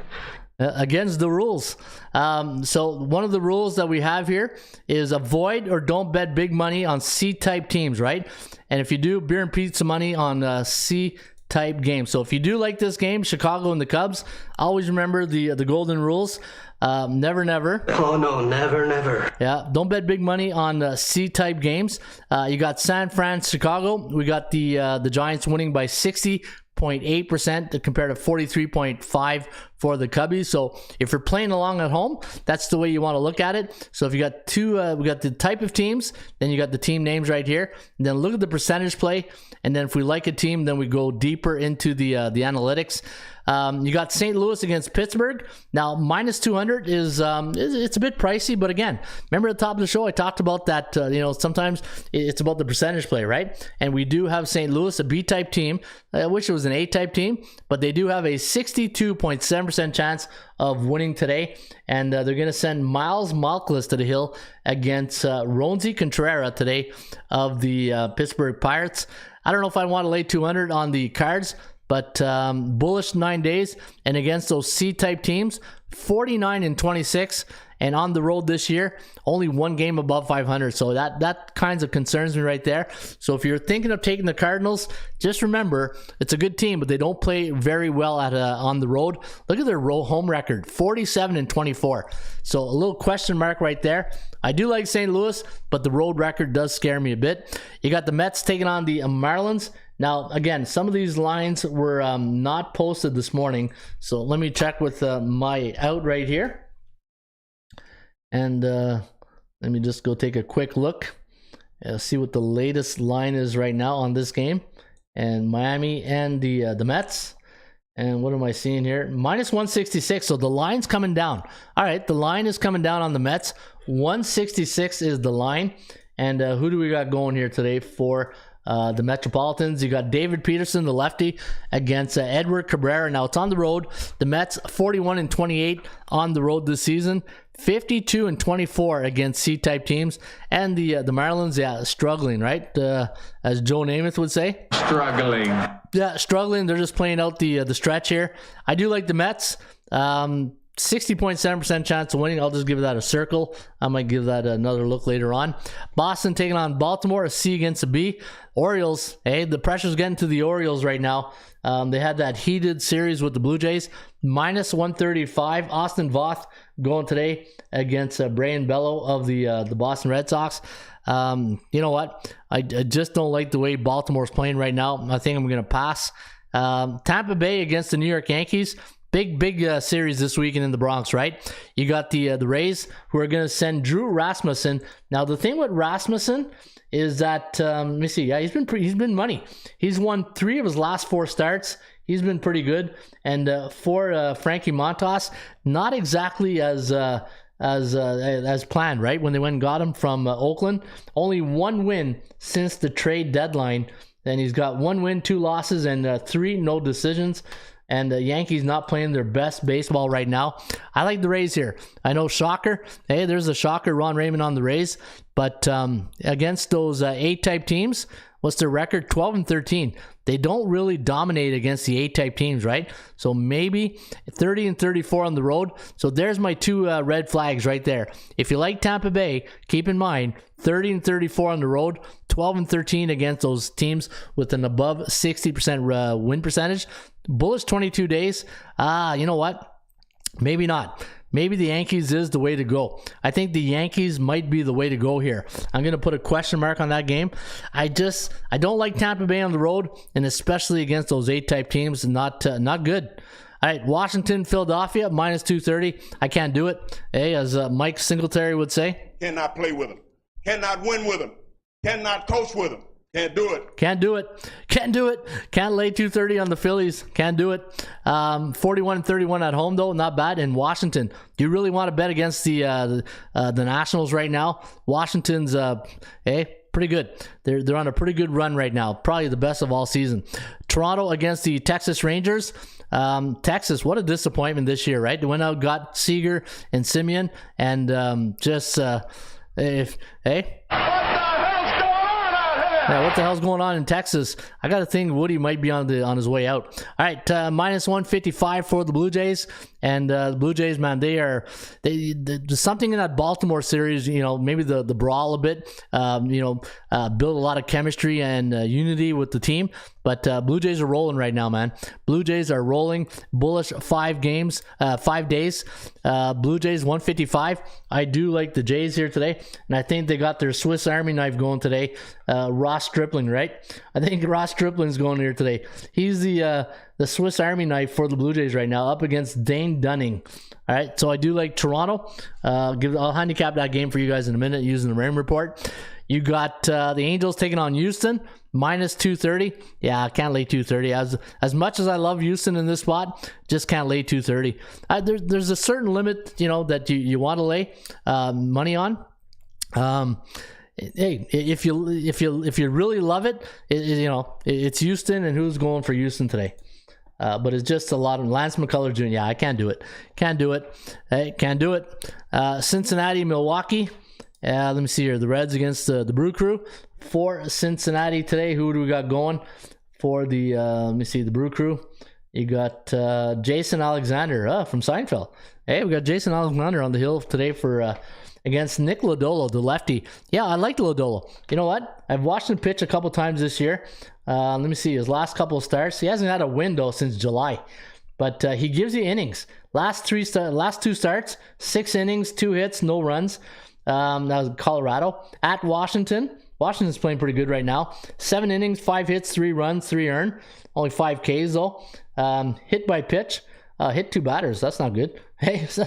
Against the rules. So one of the rules that we have here is avoid or don't bet big money on C-type teams, right? And if you do, beer and pizza money on C-type games. So if you do like this game, Chicago and the Cubs, always remember the golden rules. Never. Oh no, never. Yeah, don't bet big money on C-type games. You got San Fran, Chicago. We got the Giants winning by 60.8% compared to 43.5% for the Cubbies. So if you're playing along at home, that's the way you want to look at it. So if you got we got the type of teams, then you got the team names right here, and then look at the percentage play, and then if we like a team, then we go deeper into the analytics. You got St. Louis against Pittsburgh. Now, minus 200 is it's a bit pricey, but again, remember at the top of the show, I talked about that, you know, sometimes it's about the percentage play, right? And we do have St. Louis, a B-type team. I wish it was an A-type team, but they do have a 62.7% chance of winning today. And they're going to send Miles Malkless to the hill against Ronzi Contreras today of the Pittsburgh Pirates. I don't know if I want to lay 200 on the Cards, but bullish 9 days, and against those C-type teams, 49-26, and on the road this year, only one game above 500. So that kinds of concerns me right there. So if you're thinking of taking the Cardinals, just remember it's a good team, but they don't play very well at on the road. Look at their home record, 47-24. So a little question mark right there. I do like St. Louis, but the road record does scare me a bit. You got the Mets taking on the Marlins. Now, again, some of these lines were not posted this morning, so let me check with my out right here. And let me just go take a quick look, see what the latest line is right now on this game. And Miami and the Mets. And what am I seeing here? Minus 166. So the line's coming down. All right, the line is coming down on the Mets. 166 is the line. And who do we got going here today for the Metropolitans? You got David Peterson, the lefty, against Edward Cabrera. Now it's on the road. The Mets 41-28 on the road this season. 52-24 against C-type teams, and the Marlins, yeah, struggling, right? As Joe Namath would say, Struggling. yeah, struggling. They're just playing out the stretch here. I do like the Mets. 60.7% chance of winning. I'll just give that a circle. I might give that another look later on. Boston taking on Baltimore, a C against a B. Orioles, hey, the pressure's getting to the Orioles right now. They had that heated series with the Blue Jays. Minus 135. Austin Voth going today against Brian Bello of the Boston Red Sox. You know what? I just don't like the way Baltimore's playing right now. I think I'm going to pass. Tampa Bay against the New York Yankees. Big series this weekend in the Bronx, right? You got the Rays, who are going to send Drew Rasmussen. Now, the thing with Rasmussen is that, let me see. Yeah, he's been money. He's won 3 of his last 4 starts. He's been pretty good. And for Frankie Montas, not exactly as planned, right? When they went and got him from Oakland, only 1 win since the trade deadline. And he's got 1 win, 2 losses, and 3 no decisions. And the Yankees not playing their best baseball right now. I like the Rays here. I know, shocker. Hey, there's a shocker, Ron Raymond on the Rays. But against those A-type teams, what's their record? 12-13. They don't really dominate against the A-type teams, right? So maybe 30-34 on the road. So there's my 2 red flags right there. If you like Tampa Bay, keep in mind 30-34 on the road, 12-13 against those teams with an above 60% win percentage. Bullish 22 days. You know what? Maybe not. Maybe the Yankees is the way to go. I think the Yankees might be the way to go here. I'm going to put a question mark on that game. I don't like Tampa Bay on the road, and especially against those A-type teams. Not good. All right, Washington, Philadelphia, minus 230. I can't do it. Hey, as Mike Singletary would say. Cannot play with him. Cannot win with him. Cannot coach with him. Can't do it. Can't do it. Can't do it. Can't lay 230 on the Phillies. Can't do it. 41-31 at home, though. Not bad. In Washington, do you really want to bet against the Nationals right now? Washington's, pretty good. They're on a pretty good run right now. Probably the best of all season. Toronto against the Texas Rangers. Texas, what a disappointment this year, right? They went out, got Seager and Semien, and Yeah, what the hell's going on in Texas? I got to think Woody might be on his way out. All right, minus 155 for the Blue Jays. And the Blue Jays, man, there's something in that Baltimore series, maybe the brawl a bit, build a lot of chemistry and unity with the team. But Blue Jays are rolling right now, man. Blue Jays are rolling. Bullish 5 days. Blue Jays 155. I do like the Jays here today. And I think they got their Swiss Army knife going today. Ross Stripling, right? I think Ross Stripling's going here today. He's the Swiss Army knife for the Blue Jays right now, up against Dane Dunning. All right, so I do like Toronto. I'll handicap that game for you guys in a minute using the Rain Report. You got the Angels taking on Houston, minus 230. Yeah, I can't lay 230. As much as I love Houston in this spot, just can't lay 230. There's a certain limit, that you want to lay money on. Hey, if you really love it, it's Houston, and who's going for Houston today? But it's just a lot of Lance McCullers Jr. Yeah, I can't do it. Hey, can't do it. Cincinnati, Milwaukee. Let me see here. The Reds against the Brew Crew. For Cincinnati today, who do we got going for the, let me see, the Brew Crew? You got Jason Alexander from Seinfeld. Hey, we got Jason Alexander on the hill today for against Nick Lodolo, the lefty. Yeah, I like Lodolo. You know what? I've watched him pitch a couple times this year. Let me see his last couple of starts. He hasn't had a win though since July, but he gives you innings. Last 2 starts, 6 innings, 2 hits, no runs. That was Colorado at Washington. Washington's playing pretty good right now. 7 innings, 5 hits, 3 runs, 3 earned. Only 5 Ks though. Hit by pitch. Hit 2 batters. That's not good. Hey, it's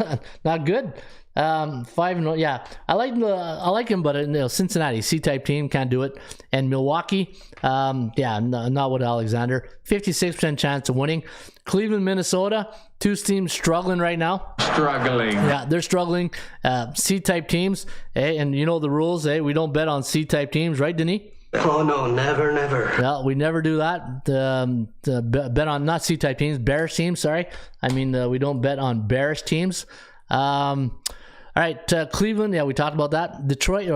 not good. 5-0. Yeah, I like him, but Cincinnati C-type team can't do it, and Milwaukee, not with Alexander. 56% chance of winning. Cleveland, Minnesota, two teams struggling right now. Struggling. Yeah, they're struggling. C-type teams, and you know the rules. We don't bet on C-type teams, right, Denis? Oh no, never, never. Yeah, we never do that. Bet on not C-type teams, bearish teams. Sorry, I mean we don't bet on bearish teams. All right, Cleveland. Yeah, we talked about that. Detroit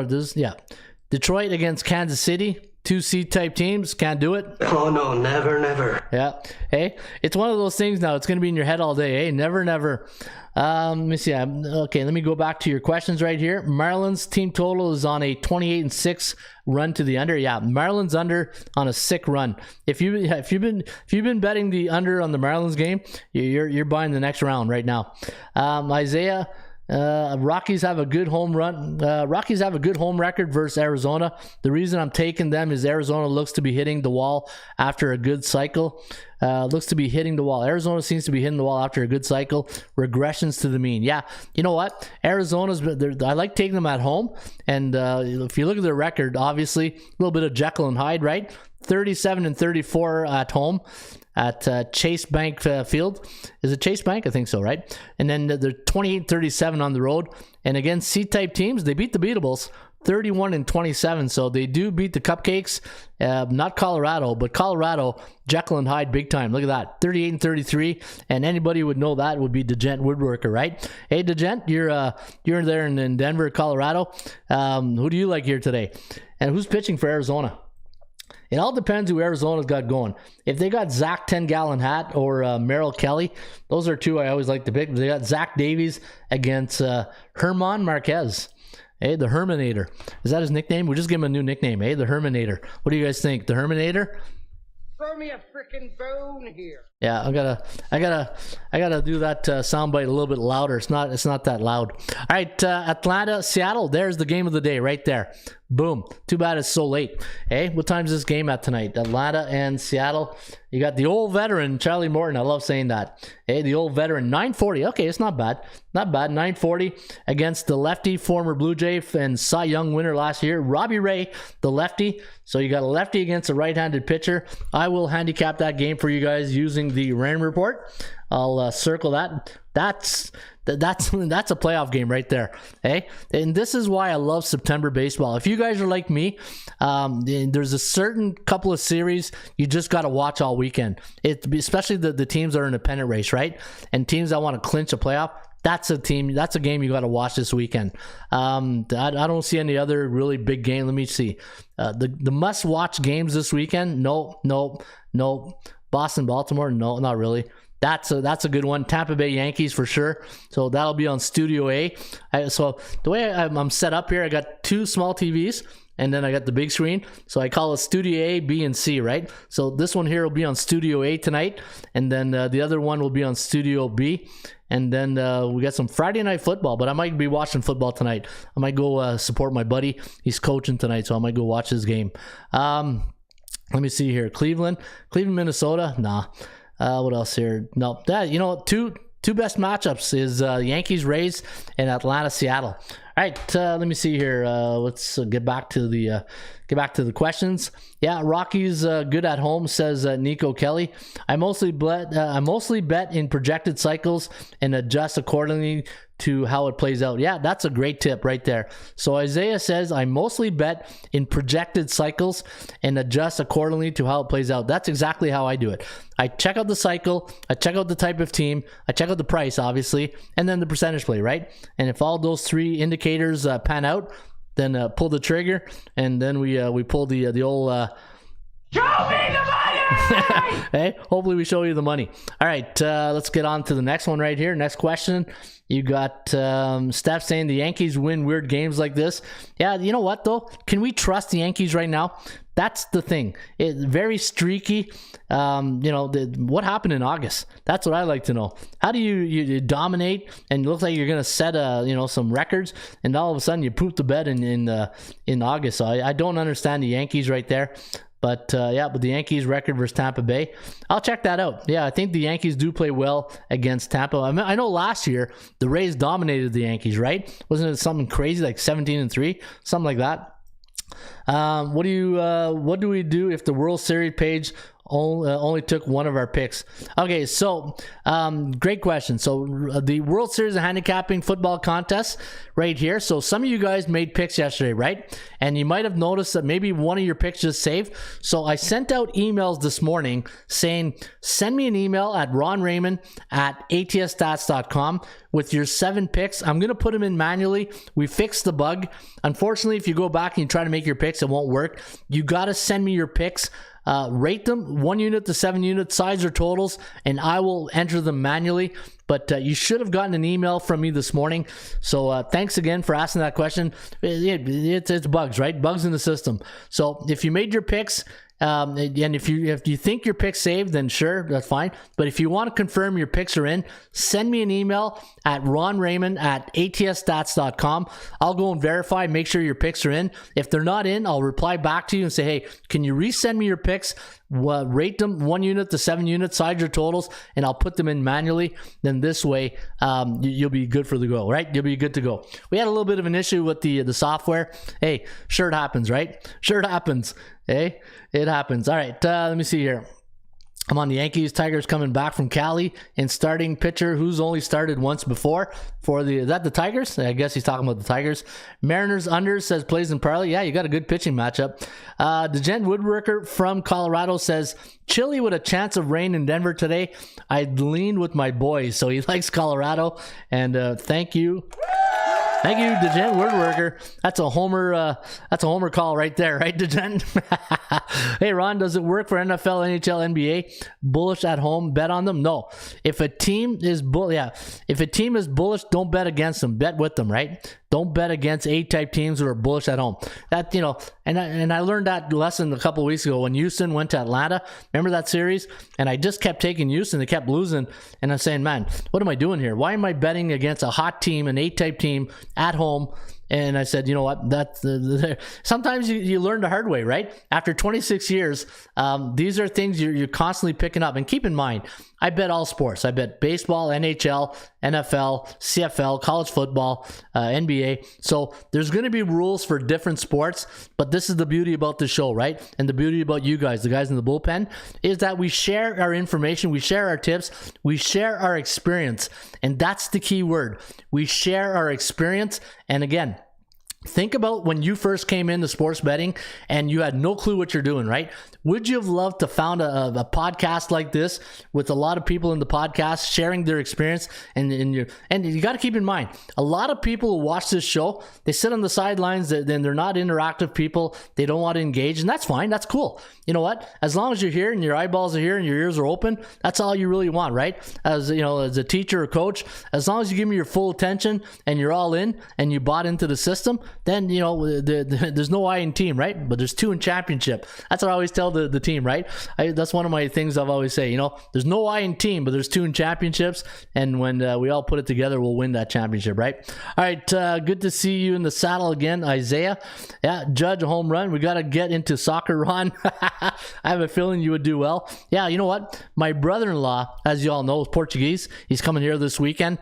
against Kansas City. Two C-type teams, can't do it. Oh no, never, never. Yeah, hey, it's one of those things now. It's going to be in your head all day. Hey, never, never. Let me see. Okay, let me go back to your questions right here. Maryland's team total is on a 28-6 run to the under. Yeah, Maryland's under on a sick run. If you've been betting the under on the Maryland's game, you're buying the next round right now. Isaiah. Rockies have a good home run. Rockies have a good home record versus Arizona. The reason I'm taking them is Arizona looks to be hitting the wall after a good cycle. Looks to be hitting the wall. Arizona seems to be hitting the wall after a good cycle. Regressions to the mean. Yeah, you know what? Arizona's. I like taking them at home. And if you look at their record, obviously a little bit of Jekyll and Hyde, right? 37-34 at home at Chase Bank Field. Is it Chase Bank? I think so, right? And then they're 28-37 on the road. And against C-type teams, they beat the beatables 31-27. So they do beat the Cupcakes. Not Colorado, but Colorado, Jekyll and Hyde big time. Look at that, 38-33. And anybody would know that would be DeGent Woodworker, right? Hey, DeGent, you're there in Denver, Colorado. Who do you like here today? And who's pitching for Arizona? It all depends who Arizona's got going. If they got Zach 10-gallon hat or Merrill Kelly, those are two I always like to pick. They got Zach Davies against Herman Marquez. Hey, the Herminator. Is that his nickname? We'll just give him a new nickname. Hey, the Herminator. What do you guys think? The Herminator? Throw me a freaking bone here. Yeah, I gotta do that soundbite a little bit louder. It's not that loud. All right, Atlanta, Seattle. There's the game of the day right there. Boom. Too bad it's so late. Hey, what time's this game at tonight? Atlanta and Seattle. You got the old veteran, Charlie Morton. I love saying that. Hey, the old veteran, 940. Okay, it's not bad. Not bad. 940 against the lefty, former Blue Jay and Cy Young winner last year, Robbie Ray, the lefty. So you got a lefty against a right-handed pitcher. I will handicap that game for you guys using the Rain report. I'll circle that. That's a playoff game right there. Hey, and this is why I love September baseball. If you guys are like me, there's a certain couple of series you just got to watch all weekend. Especially the teams that are in a pennant race, right? And teams that want to clinch a playoff. That's a game you got to watch this weekend. I don't see any other really big game. Let me see. The must-watch games this weekend. No. Boston, Baltimore. No, not really. That's a good one. Tampa Bay Yankees for sure. So that'll be on Studio A. So the way I'm set up here, I got two small TVs. And then I got the big screen. So I call it Studio A, B, and C, right? So this one here will be on Studio A tonight. And then the other one will be on Studio B. And then we got some Friday night football. But I might be watching football tonight. I might go support my buddy. He's coaching tonight, so I might go watch his game. Let me see here. Cleveland, Minnesota. Nah. What else here? No. Two best matchups is Yankees, Rays, and Atlanta, Seattle. All right, let me see here. Let's get back to the questions. Yeah, Rockies good at home, says Nico Kelly. I mostly bet in projected cycles and adjust accordingly to how it plays out. Yeah, that's a great tip right there. So Isaiah says, I mostly bet in projected cycles and adjust accordingly to how it plays out. That's exactly how I do it. I check out the cycle, I check out the type of team, I check out the price, obviously, and then the percentage play, right? And if all those three indicators pan out, then pull the trigger, and then we pull the old... Show me the money! Hey, hopefully we show you the money. All right, let's get on to the next one right here. Next question. You got Steph saying the Yankees win weird games like this. Yeah, you know what, though? Can we trust the Yankees right now? That's the thing. It's very streaky. What happened in August? That's what I like to know. How do you dominate and look like you're going to set some records, and all of a sudden you poop the bed in August? So I don't understand the Yankees right there. But but the Yankees record versus Tampa Bay, I'll check that out. Yeah, I think the Yankees do play well against Tampa. I know last year the Rays dominated the Yankees, right? Wasn't it something crazy like 17-3, something like that? What do we do if the World Series page only took one of our picks? Okay, so great question. So the World Series of Handicapping football contest right here. So some of you guys made picks yesterday, right? And you might have noticed that maybe one of your picks just saved. So I sent out emails this morning saying, send me an email at ronraymond@atsstats.com with your 7 picks. I'm going to put them in manually. We fixed the bug. Unfortunately, if you go back and you try to make your picks, it won't work. You got to send me your picks. Rate them 1 unit to 7 units, sides or totals, and I will enter them manually. But you should have gotten an email from me this morning. So thanks again for asking that question. It's bugs, right? Bugs in the system. So if you made your picks, and if you think your pick's saved, then sure, that's fine. But if you want to confirm your picks are in, send me an email at ronraymond@atsstats.com. I'll go and verify, make sure your picks are in. If they're not in, I'll reply back to you and say, hey, can you resend me your picks? Rate them 1 unit to 7 units, sides or totals, and I'll put them in manually. Then this way, you'll be good for the go, right? You'll be good to go. We had a little bit of an issue with the software. Hey, sure it happens, right? Sure it happens. Hey, it happens. All right, let me see here. I'm on the Yankees. Tigers coming back from Cali and starting pitcher who's only started once before. Is that the Tigers? I guess he's talking about the Tigers. Mariners under says plays in parlay. Yeah, you got a good pitching matchup. DeGen Woodworker from Colorado says chilly with a chance of rain in Denver today. I leaned with my boys, so he likes Colorado. And thank you. Thank you, DeGen Woodworker. That's a homer call right there, right, DeGen? Hey, Ron, does it work for NFL, NHL, NBA? Bullish at home, bet on them? No. If a team is bullish, don't bet against them. Bet with them, right? Don't bet against A-type teams who are bullish at home. That, and I learned that lesson a couple of weeks ago when Houston went to Atlanta. Remember that series? And I just kept taking Houston. They kept losing. And I'm saying, man, what am I doing here? Why am I betting against a hot team, an A-type team at home? And I said, you know what? Sometimes you learn the hard way, right? After 26 years, these are things you're constantly picking up. And keep in mind, I bet all sports. I bet baseball, NHL, NFL, CFL, college football, NBA. So there's going to be rules for different sports, but this is the beauty about the show, right? And the beauty about you guys, the guys in the bullpen, is that we share our information, we share our tips, we share our experience. And that's the key word. We share our experience. And again, think about when you first came into sports betting and you had no clue what you're doing, right? Would you have loved to found a podcast like this with a lot of people in the podcast sharing their experience? And you got to keep in mind, a lot of people who watch this show, they sit on the sidelines, then they're not interactive people. They don't want to engage, and that's fine. That's cool. You know what? As long as you're here and your eyeballs are here and your ears are open, that's all you really want, right? As a teacher or coach, as long as you give me your full attention and you're all in and you bought into the system, then there's no I in team, right? But there's 2 in championship. That's what I always tell the team, right? That's one of my things I've always say. There's no I in team, but there's 2 in championships, and when we all put it together, we'll win that championship, right? All right, good to see you in the saddle again, Isaiah. Yeah, Judge a home run. We got to get into soccer, Ron. I have a feeling you would do well. Yeah, you know what? My brother-in-law, as you all know, is Portuguese. He's coming here this weekend.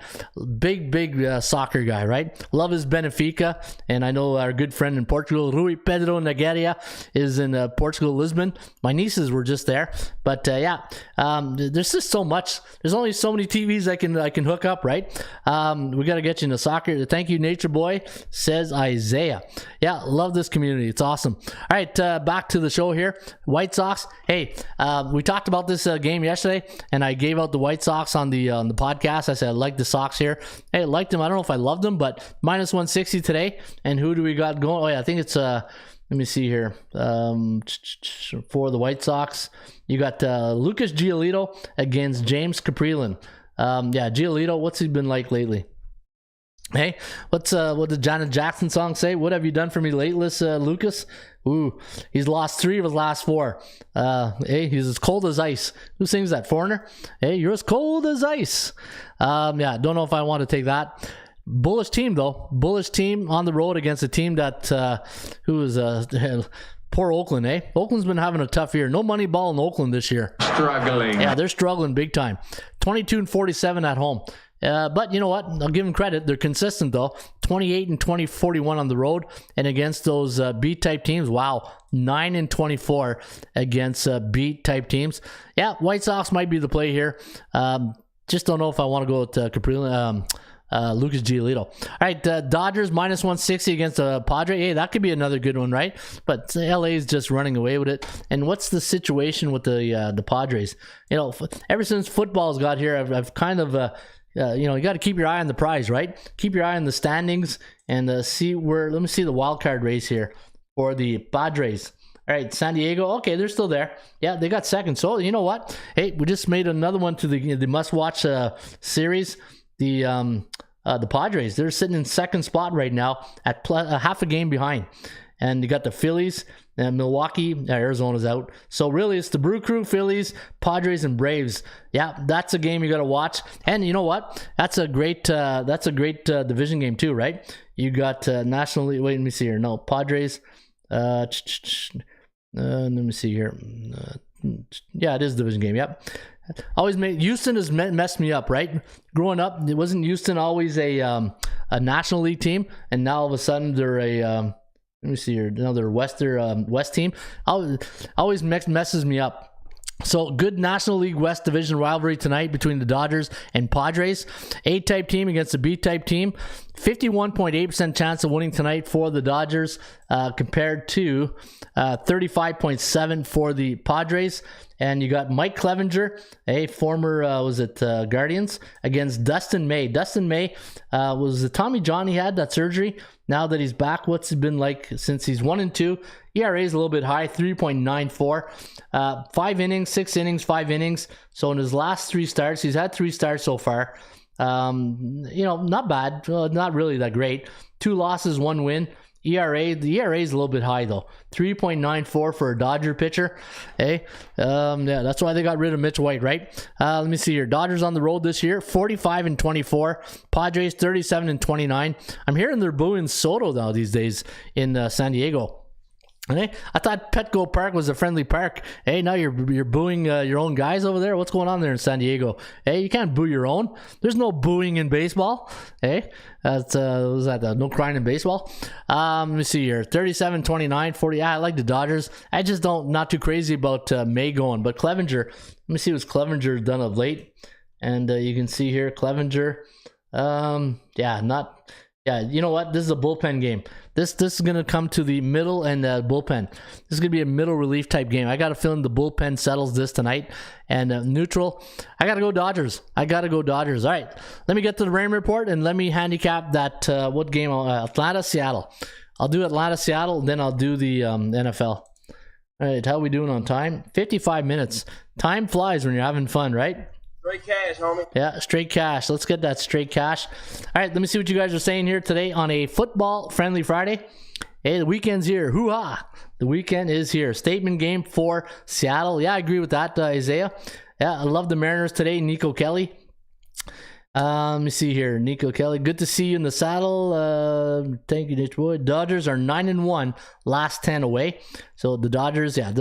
Big soccer guy, right? Love his Benfica, and I know our good friend in Portugal, Rui Pedro Nagaria, is in Portugal, Lisbon. My nieces were just there, but there's just so much. There's only so many TVs I can hook up, right? We got to get you into soccer. Thank you, Nature Boy, says Isaiah. Yeah, love this community. It's awesome. All right, back to the show here. White Sox. Hey, we talked about this game yesterday, and I gave out the White Sox on the podcast. I said I like the Sox here. Hey, I liked them. I don't know if I loved them, but minus 160 today. And who do we got going? Oh yeah, I think it's let me see here. For the White Sox, you got Lucas Giolito against James Caprillan. Giolito, what's he been like lately? Hey, what did Janet Jackson song say? What have you done for me lately, Lucas? Ooh, he's lost 3 of his last 4. Hey, he's as cold as ice. Who sings that? Foreigner? Hey, you're as cold as ice. Don't know if I want to take that. Bullish team though. Bullish team on the road against a team that who is Poor Oakland, eh? Oakland's been having a tough year. No money ball in Oakland this year. Struggling. Yeah, they're struggling big time. 22-47 at home. But you know what? I'll give them credit. They're consistent, though. 28-20-41 on the road. And against those B-type teams, wow, 9-24 against B-type teams. Yeah, White Sox might be the play here. Just don't know if I want to go with Lucas Giolito. All right, Dodgers minus 160 against the Padre. Hey, that could be another good one, right? But LA is just running away with it. And what's the situation with the Padres? You know, ever since football's got here, I've kind of you know, you got to keep your eye on the prize, right? Keep your eye on the standings and see where. Let me see the wild card race here for the Padres. All right, San Diego. Okay, they're still there. Yeah, they got second. So you know what? Hey, we just made another one to the must-watch series. The Padres, they're sitting in second spot right now at half a game behind. And you got the Phillies and Milwaukee. Arizona's out. So really it's the Brew Crew, Phillies, Padres, and Braves. Yeah, that's a game you got to watch. And you know what? That's a great division game too, right? You got National League. Wait, let me see here. No, Padres. Let me see here. Yeah, it is a division game. Yep. Always Houston has messed me up, right? Growing up, it wasn't Houston always a National League team, and now all of a sudden they're a let me see here, another West team. Always messes me up. So good National League West Division rivalry tonight between the Dodgers and Padres. A-type team against the B-type team. 51.8% chance of winning tonight for the Dodgers compared to 35.7% for the Padres. And you got Mike Clevenger, a former, Guardians, against Dustin May. Dustin May was the Tommy John he had, that surgery. Now that he's back, what's it been like since he's 1-2? ERA is a little bit high, 3.94. 5 innings, 6 innings, 5 innings. So in his last 3 starts, he's had 3 starts so far. You know, not bad. Not really that great. 2 losses, 1 win. The ERA is a little bit high though. 3.94 for a Dodger pitcher. Hey, yeah, that's why they got rid of Mitch White, right? Let me see here. Dodgers on the road this year, 45-24. Padres 37-29. I'm hearing they're booing Soto now these days in San Diego. Hey, I thought Petco Park was a friendly park. Hey, now you're booing your own guys over there. What's going on there in San Diego? Hey, you can't boo your own. There's no booing in baseball. Hey, that's was that no crying in baseball? Let me see here. 37-29, 40. Yeah, I like the Dodgers. I just not too crazy about May going, but Clevenger. Let me see what's Clevenger done of late. And you can see here Clevenger. Yeah, you know what? This is a bullpen game. This is going to come to the middle and bullpen. This is going to be a middle relief type game. I got a feeling the bullpen settles this tonight. And neutral, I got to go Dodgers. All right, let me get to the rain report and let me handicap that, what game? Atlanta, Seattle. I'll do Atlanta, Seattle, then I'll do the NFL. All right, how are we doing on time? 55 minutes. Time flies when you're having fun, right? Straight cash, homie. Yeah, straight cash. Let's get that straight cash. All right, let me see what you guys are saying here today on a football-friendly Friday. Hey, the weekend's here. Hoo-ha! The weekend is here. Statement game for Seattle. Yeah, I agree with that, Isaiah. Yeah, I love the Mariners today. Nico Kelly. Let me see here. Nico Kelly, good to see you in the saddle. Thank you, Ditch Boy. Dodgers are 9-1, last 10 away. So the Dodgers, yeah,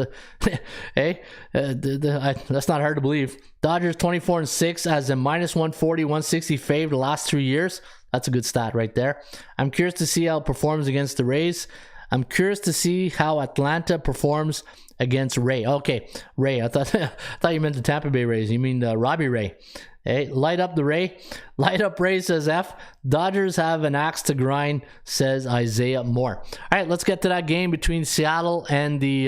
that's not hard to believe. Dodgers 24-6 as a minus 140, 160 fave the last 3 years. That's a good stat right there. I'm curious to see how it performs against the Rays. I'm curious to see how Atlanta performs against Ray. Okay, Ray. I thought you meant the Tampa Bay Rays. You mean Robbie Ray. Hey, light up the Ray. Light up Ray, says F. Dodgers have an axe to grind, says Isaiah Moore. All right, let's get to that game between Seattle and the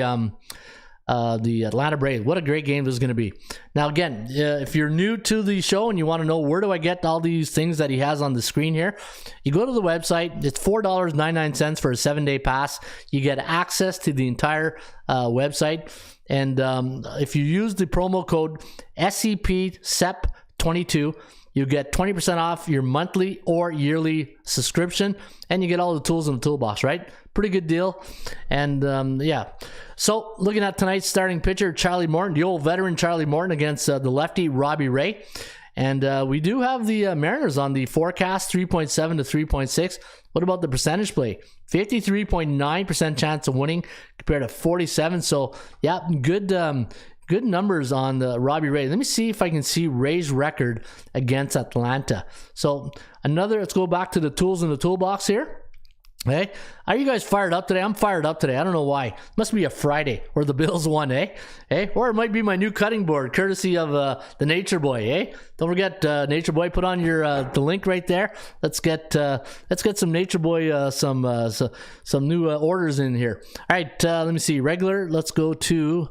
Atlanta Braves. What a great game this is going to be. Now, again, if you're new to the show and you want to know where do I get all these things that he has on the screen here, you go to the website. It's $4.99 for a 7-day pass. You get access to the entire website. And if you use the promo code SCP-SEP22, you get 20% off your monthly or yearly subscription, and you get all the tools in the toolbox, right? Pretty good deal. And yeah. So looking at tonight's starting pitcher, Charlie Morton, the old veteran Charlie Morton against the lefty Robbie Ray. And we do have the Mariners on the forecast, 3.7 to 3.6. What about the percentage play? 53.9% chance of winning compared to 47. So, yeah, good numbers on the Robbie Ray. Let me see if I can see Ray's record against Atlanta. So, let's go back to the tools in the toolbox here. Hey, are you guys fired up today? I'm fired up today. I don't know why. Must be a Friday or the Bills won, eh? Hey, or it might be my new cutting board, courtesy of the Nature Boy, eh? Don't forget, Nature Boy, put on your the link right there. Let's get some Nature Boy some new orders in here. All right, let me see. Regular. Let's go to.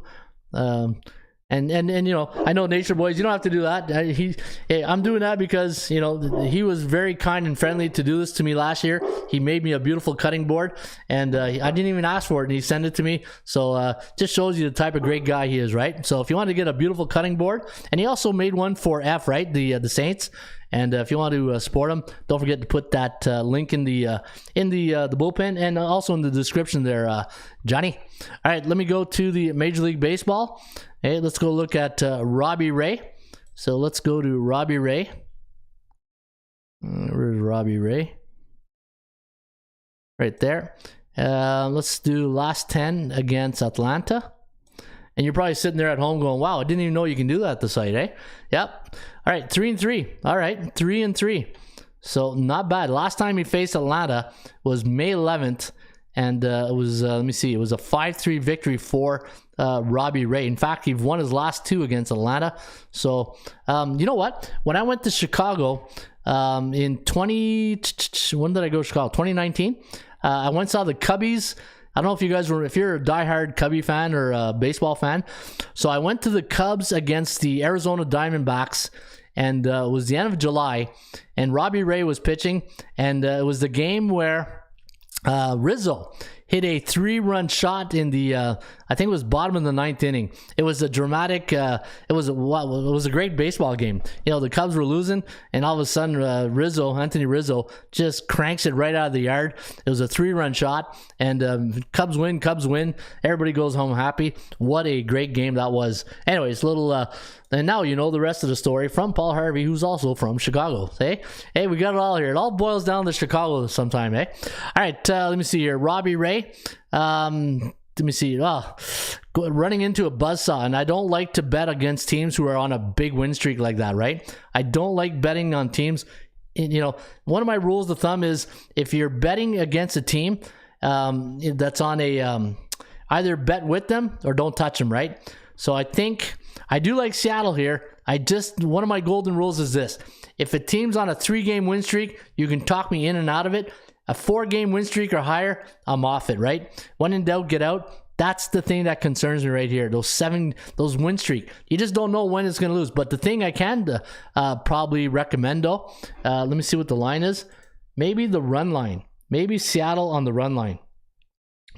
And you know, I know Nature Boys, you don't have to do that. I'm doing that because, you know, he was very kind and friendly to do this to me last year. He made me a beautiful cutting board, and I didn't even ask for it, and he sent it to me. So just shows you the type of great guy he is, right? So if you want to get a beautiful cutting board, and he also made one for F, right? The Saints. And if you want to support them, don't forget to put that link in the bullpen and also in the description there, Johnny. All right, let me go to the Major League Baseball. Hey, let's go look at Robbie Ray. So let's go to Robbie Ray. Where's Robbie Ray? Right there. Let's do last 10 against Atlanta. And you're probably sitting there at home going, wow, I didn't even know you can do that at the site, eh? Yep. All right, 3-3. All right, 3-3. So not bad. Last time he faced Atlanta was May 11th. And it was, let me see, it was a 5-3 victory for Robbie Ray. In fact, he won his last 2 against Atlanta. So, you know what? When I went to Chicago when did I go to Chicago? 2019. I went and saw the Cubbies. I don't know if you guys were, if you're a diehard Cubby fan or a baseball fan. So I went to the Cubs against the Arizona Diamondbacks, and it was the end of July, and Robbie Ray was pitching, and it was the game where Rizzo hit a 3-run shot in the I think it was bottom of the 9th inning. It was a dramatic it was a great baseball game. You know, the Cubs were losing, and all of a sudden Anthony Rizzo just cranks it right out of the yard. It was a 3-run shot, and Cubs win. Everybody goes home happy. What a great game that was. Anyways, and now you know the rest of the story from Paul Harvey, who's also from Chicago. Hey, we got it all here. It all boils down to Chicago sometime, eh? All right, let me see here. Robbie Ray. Let me see. Running into a buzzsaw, and I don't like to bet against teams who are on a big win streak like that, right? I don't like betting on teams. You know, one of my rules of thumb is if you're betting against a team that's on a either bet with them or don't touch them, right? So I think I do like Seattle here. One of my golden rules is this: if a team's on a 3-game win streak, you can talk me in and out of it. A 4-game win streak or higher, I'm off it, right? When in doubt, get out. That's the thing that concerns me right here. Those win streak. You just don't know when it's going to lose. But the thing I can probably recommend, though, let me see what the line is. Maybe the run line. Maybe Seattle on the run line.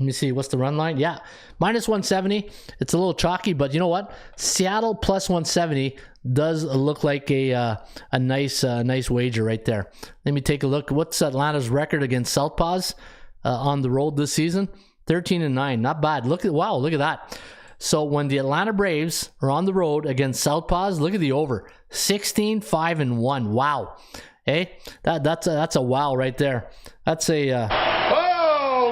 Let me see. What's the run line? Yeah, minus 170. It's a little chalky, but you know what? Seattle plus 170 does look like a nice wager right there. Let me take a look. What's Atlanta's record against Southpaws on the road this season? 13-9. Not bad. Look at that. So when the Atlanta Braves are on the road against Southpaws, look at the over. 16-5-1. Wow. Hey, that's a wow right there. That's a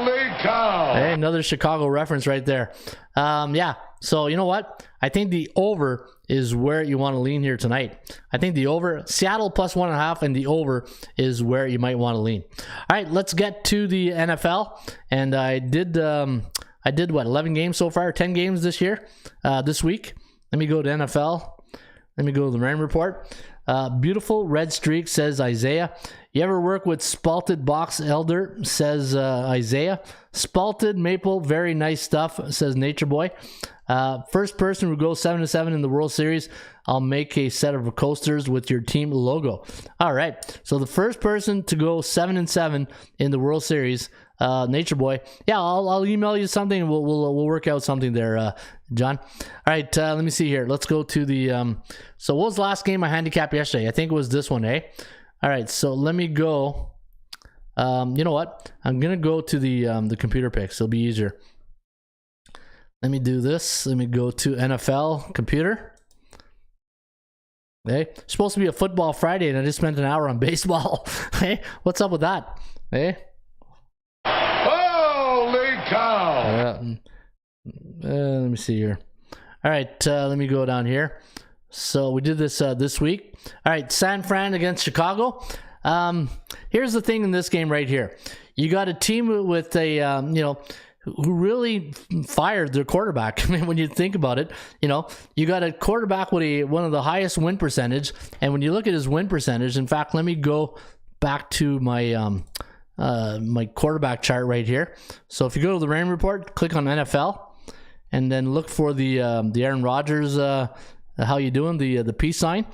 Holy cow! Hey, another Chicago reference right there. Yeah. So you know what? I think the over is where you want to lean here tonight. I think the over, Seattle plus 1.5, and the over is where you might want to lean. All right, let's get to the NFL. And I did what, 11 games so far, 10 games this week. Let me go to NFL. Let me go to the Rain Report. Beautiful red streak, says Isaiah. You ever work with spalted box elder, says Isaiah. Spalted maple, very nice stuff, says Nature Boy. First person who goes 7-7 in the World Series, I'll make a set of coasters with your team logo. All right, so the first person to go 7-7 in the World Series, Nature Boy. Yeah, I'll email you something. We'll work out something there, John. All right, let me see here. Let's go to the. So what was the last game I handicapped yesterday? I think it was this one, eh? All right, so let me go. You know what? I'm gonna go to the computer picks. It'll be easier. Let me do this. Let me go to NFL computer. Hey, it's supposed to be a football Friday, and I just spent an hour on baseball. Hey, what's up with that? Hey. Holy cow! Let me see here. All right, let me go down here. So we did this this week. All right, San Fran against Chicago. Here's the thing in this game right here. You got a team with a who really fired their quarterback. I mean, when you think about it, you got a quarterback with one of the highest win percentage. And when you look at his win percentage, in fact, let me go back to my my quarterback chart right here. So if you go to the Raymond report, click on NFL, and then look for the Aaron Rodgers how you doing, the peace sign,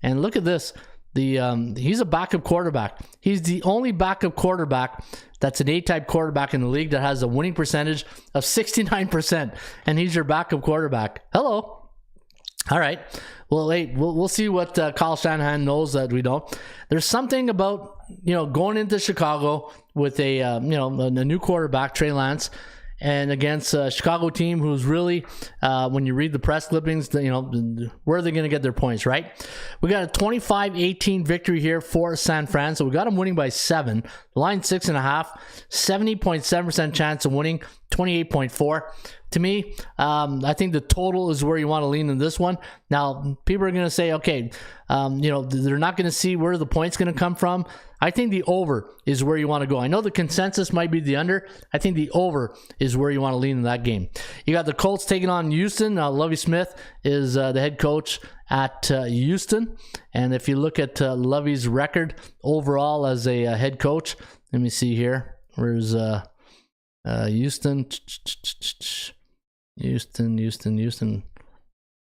and look at this. He's a backup quarterback. He's the only backup quarterback that's an A-type quarterback in the league that has a winning percentage of 69%, and he's your backup quarterback. Hello. All right. Well, hey, we'll see what Kyle Shanahan knows that we don't. There's something about going into Chicago with a new quarterback, Trey Lance, and against a Chicago team who's really, when you read the press clippings, where are they going to get their points, right? We got a 25-18 victory here for San Fran, so we got them winning by 7. The line 6.5, 70.7% chance of winning, 28.4. To me, I think the total is where you want to lean in this one. Now, people are going to say, okay, they're not going to see where the point's going to come from. I think the over is where you want to go. I know the consensus might be the under. I think the over is where you want to lean in that game. You got the Colts taking on Houston. Lovie Smith is the head coach at Houston. And if you look at Lovie's record overall as a head coach, let me see here. Where's Houston? Houston.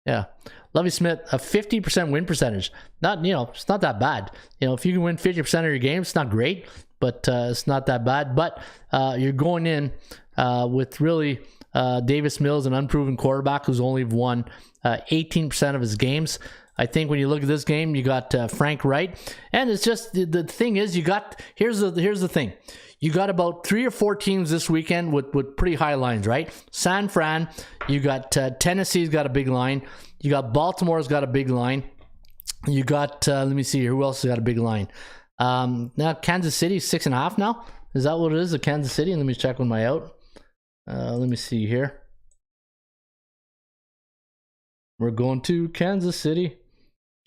Yeah. Lovie Smith, a 50% win percentage. It's not that bad. If you can win 50% of your games, it's not great, but it's not that bad. But you're going in with really Davis Mills, an unproven quarterback who's only won 18% of his games. I think when you look at this game, you got Frank Wright, and it's just the thing is here's the thing. You got about 3 or 4 teams this weekend with pretty high lines, right? San Fran, you got Tennessee's got a big line. You got Baltimore's got a big line. You got, let me see here, who else has got a big line? Now Kansas City, 6.5 now. Is that what it is, at Kansas City? And let me check on my out. Let me see here. We're going to Kansas City.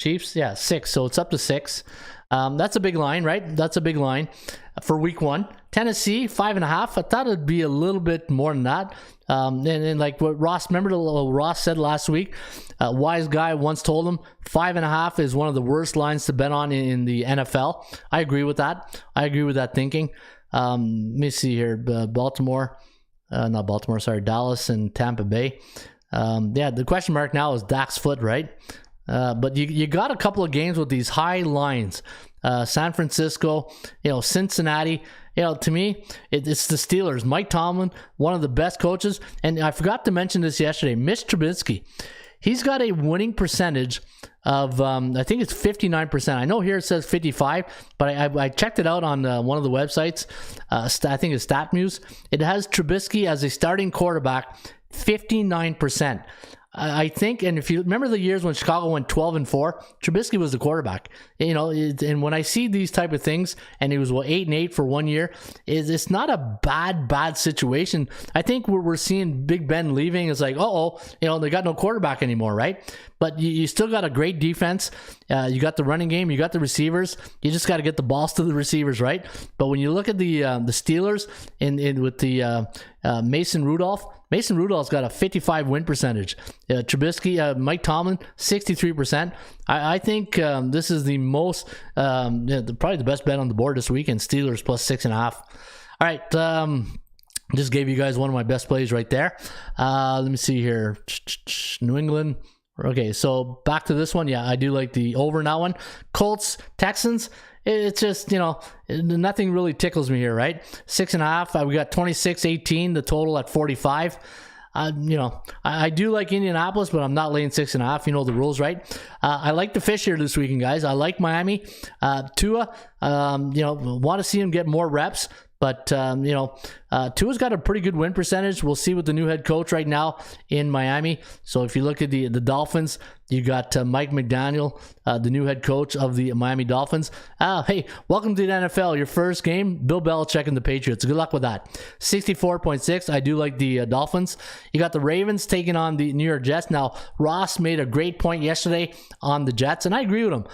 Chiefs, yeah, 6. So it's up to 6. That's a big line, right? That's a big line for week 1. Tennessee, 5.5. I thought it'd be a little bit more than that. And like what Ross, remember what Ross said last week? Wise guy once told him 5.5 is one of the worst lines to bet on in the NFL. I agree with that. I agree with that thinking. Let me see here. Dallas and Tampa Bay. The question mark now is Dak's foot, right? But you got a couple of games with these high lines. San Francisco, Cincinnati. To me, it's the Steelers. Mike Tomlin, one of the best coaches. And I forgot to mention this yesterday. Mitch Trubisky, he's got a winning percentage of, I think it's 59%. I know here it says 55, but I checked it out on one of the websites. I think it's StatMuse. It has Trubisky as a starting quarterback, 59%. I think, and if you remember the years when Chicago went 12-4, Trubisky was the quarterback. And when I see these type of things, and he was 8-8 for 1 year, it's not a bad situation. I think we're seeing Big Ben leaving. It's like, they got no quarterback anymore, right? But you still got a great defense. You got the running game. You got the receivers. You just got to get the balls to the receivers, right? But when you look at the Steelers with the Mason Rudolph's got a 55 win percentage. Trubisky, Mike Tomlin, 63%. I think this is the most, probably the best bet on the board this weekend. Steelers plus 6.5. All right, just gave you guys one of my best plays right there. Let me see here. New England. Okay, so back to this one. Yeah, I do like the over in that one. Colts, Texans. It's just, nothing really tickles me here, right? 6.5. We got 26-18, the total at 45. I do like Indianapolis, but I'm not laying 6.5. You know the rules, right? I like the fish here this weekend, guys. I like Miami. Tua, want to see him get more reps, But, Tua's got a pretty good win percentage. We'll see with the new head coach right now in Miami. So if you look at the Dolphins, you got Mike McDaniel, the new head coach of the Miami Dolphins. Hey, welcome to the NFL. Your first game, Bill Belichick and the Patriots. Good luck with that. 64.6. I do like the Dolphins. You got the Ravens taking on the New York Jets. Now, Ross made a great point yesterday on the Jets, and I agree with him.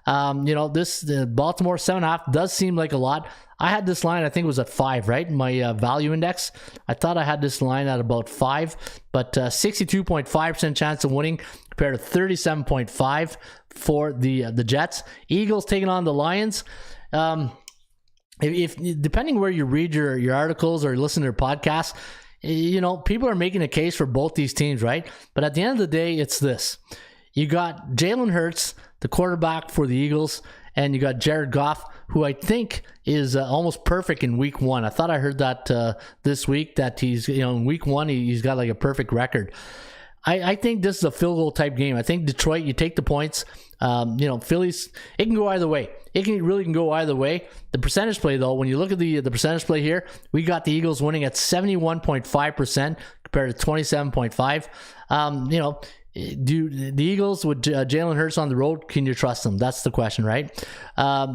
The Baltimore 7.5 does seem like a lot. I had this line, I think it was at 5, right? My value index. I thought I had this line at about 5, but 62.5% chance of winning compared to 37.5 for the Jets. Eagles taking on the Lions. If depending where you read your articles or listen to your podcasts, people are making a case for both these teams, right? But at the end of the day, it's this. You got Jalen Hurts, the quarterback for the Eagles, and you got Jared Goff, who I think is almost perfect in week 1. I thought I heard that this week, that he's, in week 1, he's got like a perfect record. I think this is a field goal type game. I think Detroit, you take the points. Phillies, it can go either way. It really can go either way. The percentage play, though, when you look at the percentage play here, we got the Eagles winning at 71.5% compared to 27.5%. Do the Eagles with Jalen Hurts on the road, can you trust them? That's the question, right?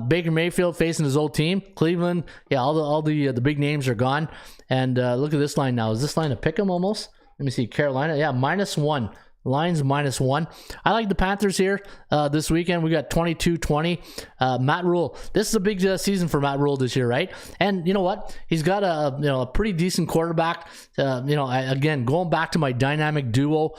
Baker Mayfield facing his old team, Cleveland. Yeah, all the big names are gone. And look at this line now. Is this line a pick 'em almost? Let me see. Carolina, yeah, -1. Lions -1. I like the Panthers here this weekend. We got 22-20. Matt Rule. This is a big season for Matt Rule this year, right? And you know what? He's got a pretty decent quarterback. Again, going back to my dynamic duo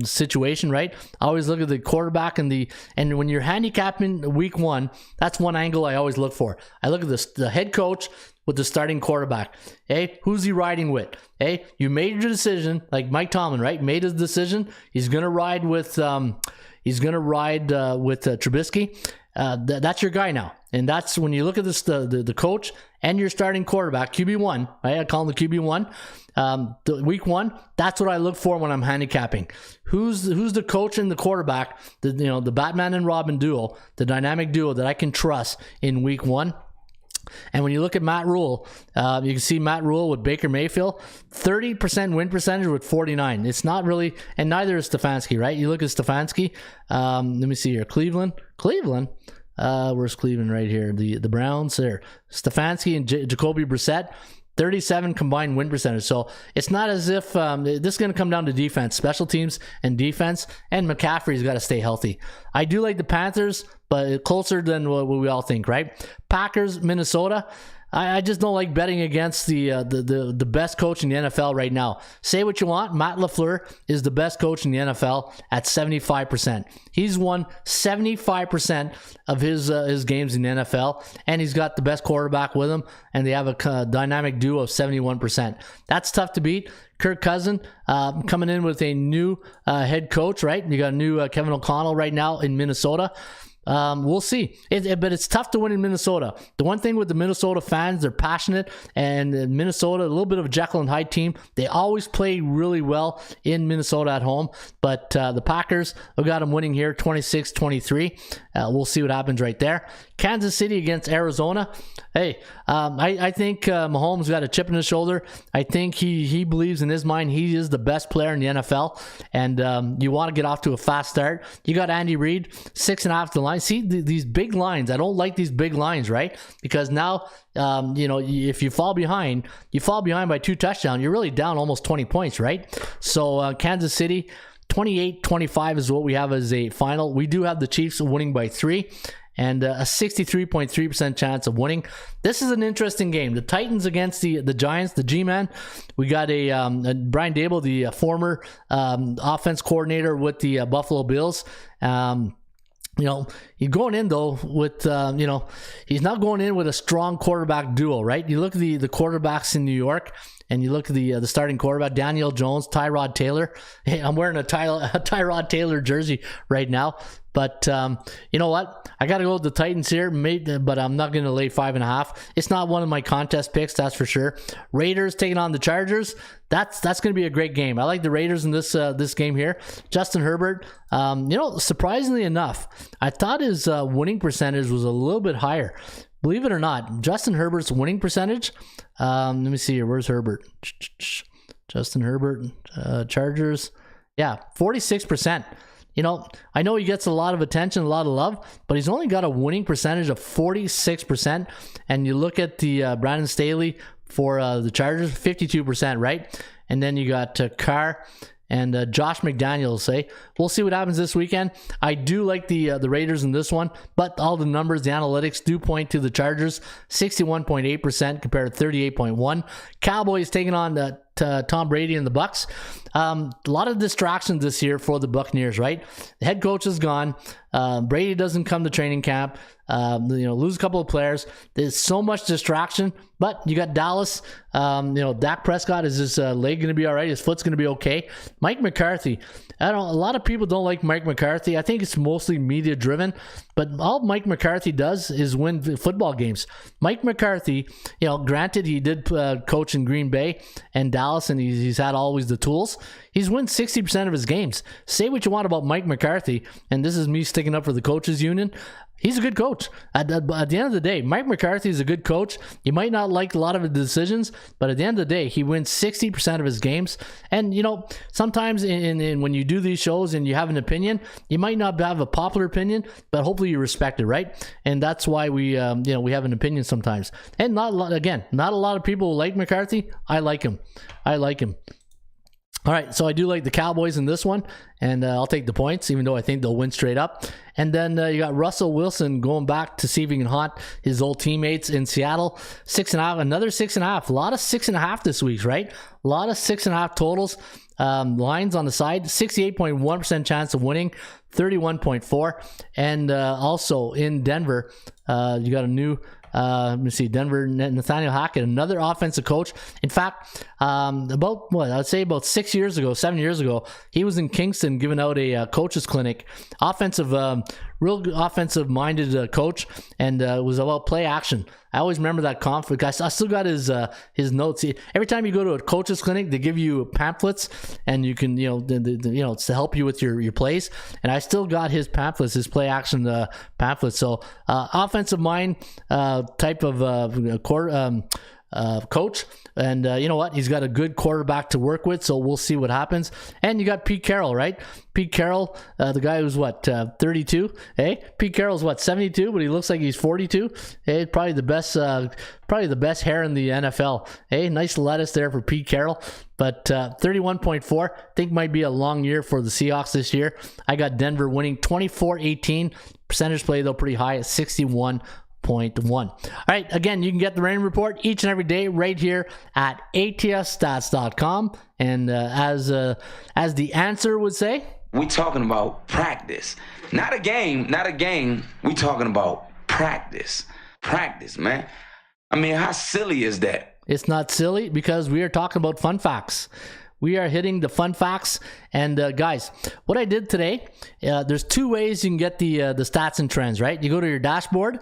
situation, right? I always look at the quarterback and when you're handicapping week 1, that's one angle I always look for. I look at the head coach with the starting quarterback. Hey, who's he riding with? Hey, you made your decision, like Mike Tomlin, right? Made his decision. He's gonna ride with Trubisky. That's your guy now, and that's when you look at this the coach and your starting quarterback, QB1. Right? I call him the QB1. The week 1, that's what I look for when I'm handicapping. Who's the coach and the quarterback? The Batman and Robin duo, the dynamic duo that I can trust in week 1. And when you look at Matt Rule, you can see Matt Rule with Baker Mayfield, 30% win percentage with 49. It's not really, and neither is Stefanski, right? You look at Stefanski. Let me see here. Cleveland. Where's Cleveland right here? The Browns there. Stefanski and Jacoby Brissett. 37 combined win percentage. So it's not as if this is going to come down to defense, special teams and defense, and McCaffrey's got to stay healthy. I do like the Panthers, but closer than what we all think, right? Packers, Minnesota. I just don't like betting against the best coach in the NFL right now. Say what you want, Matt LaFleur is the best coach in the NFL at 75%. He's won 75% of his games in the NFL, and he's got the best quarterback with him, and they have a dynamic duo of 71%. That's tough to beat. Kirk Cousins coming in with a new head coach, right? You got a new Kevin O'Connell right now in Minnesota. We'll see. But it's tough to win in Minnesota. The one thing with the Minnesota fans, they're passionate, and Minnesota, a little bit of a Jekyll and Hyde team. They always play really well in Minnesota at home. But the Packers, we got them winning here 26-23. We'll see what happens right there. Kansas City against Arizona. Hey, I think Mahomes got a chip in his shoulder. I think he believes in his mind he is the best player in the NFL, and you want to get off to a fast start. You got Andy Reid, 6.5 to the line. See, these big lines. I don't like these big lines, right? Because now, if you fall behind by 2 touchdowns, you're really down almost 20 points, right? So Kansas City, 28-25 is what we have as a final. We do have the Chiefs winning by 3. And a 63.3% chance of winning. This is an interesting game. The Titans against the Giants, the G-Man. We got a Brian Daboll, the former offense coordinator with the Buffalo Bills. He's going in though with, he's not going in with a strong quarterback duo, right? You look at the quarterbacks in New York, and you look at the starting quarterback, Daniel Jones, Tyrod Taylor. Hey, I'm wearing a Tyrod Taylor jersey right now. But you know what? I got to go with the Titans here, but I'm not going to lay 5.5. It's not one of my contest picks, that's for sure. Raiders taking on the Chargers. That's going to be a great game. I like the Raiders in this game here. Justin Herbert, surprisingly enough, I thought his winning percentage was a little bit higher. believe it or not, Justin Herbert's winning percentage. Let me see here. Where's Herbert? Justin Herbert, Chargers. Yeah, 46%. You know, I know he gets a lot of attention, a lot of love, but he's only got a winning percentage of 46%. And you look at the Brandon Staley for the Chargers, 52%, right? And then you got Carr and Josh McDaniels. Say, we'll see what happens this weekend. I do like the Raiders in this one, but all the numbers, the analytics do point to the Chargers, 61.8% compared to 38.1%. Cowboys taking on Tom Brady and the Bucks. A lot of distractions this year for the Buccaneers, right? The head coach is gone. Brady doesn't come to training camp. Lose a couple of players. There's so much distraction, but you got Dallas. Dak Prescott, is his leg going to be all right? His foot's going to be okay. Mike McCarthy. A lot of people don't like Mike McCarthy. I think it's mostly media driven, but all Mike McCarthy does is win football games. Mike McCarthy, granted he did coach in Green Bay and Dallas, and he's had always the tools. He's won 60% of his games. Say what you want about Mike McCarthy, and this is me sticking up for the coaches union. He's a good coach. At the end of the day, Mike McCarthy is a good coach. You might not like a lot of his decisions, but at the end of the day, he wins 60% of his games. And, sometimes in when you do these shows and you have an opinion, you might not have a popular opinion, but hopefully you respect it, right? And that's why we have an opinion sometimes. And not a lot of people like McCarthy. I like him. All right, so I do like the Cowboys in this one, and I'll take the points, even though I think they'll win straight up. And then you got Russell Wilson going back to see if he can haunt his old teammates in Seattle. 6.5, another 6.5. A lot of 6.5 this week, right? A lot of 6.5 totals. Lines on the side, 68.1% chance of winning, 31.4. And also in Denver, you got a new... let me see, Denver, Nathaniel Hackett, another offensive coach. In fact, about 7 years ago, he was in Kingston giving out a coaches clinic. Real offensive minded coach, and it was about play action. I always remember that conference. I still got his notes. Every time you go to a coach's clinic, they give you pamphlets, and you can it's to help you with your plays. And I still got his pamphlets, his play action pamphlets. So offensive mind type of coach, and you know what, he's got a good quarterback to work with, so we'll see what happens. And you got Pete Carroll, right? Pete Carroll, the guy who's 32. Pete Carroll's 72, but he looks like he's 42. Probably the best hair in the NFL. Nice lettuce there for Pete Carroll. But 31.4, I think might be a long year for the Seahawks this year. I got Denver winning 24-18. Percentage play though pretty high at 61.1. All right, again, you can get the Raymond Report each and every day right here at ATSstats.com. And as the answer would say, we talking about practice, not a game. We talking about practice, man. I mean, how silly is that? It's not silly, because we are talking about fun facts. We are hitting the fun facts. And guys, what I did today, there's two ways you can get the stats and trends, right? You go to your dashboard.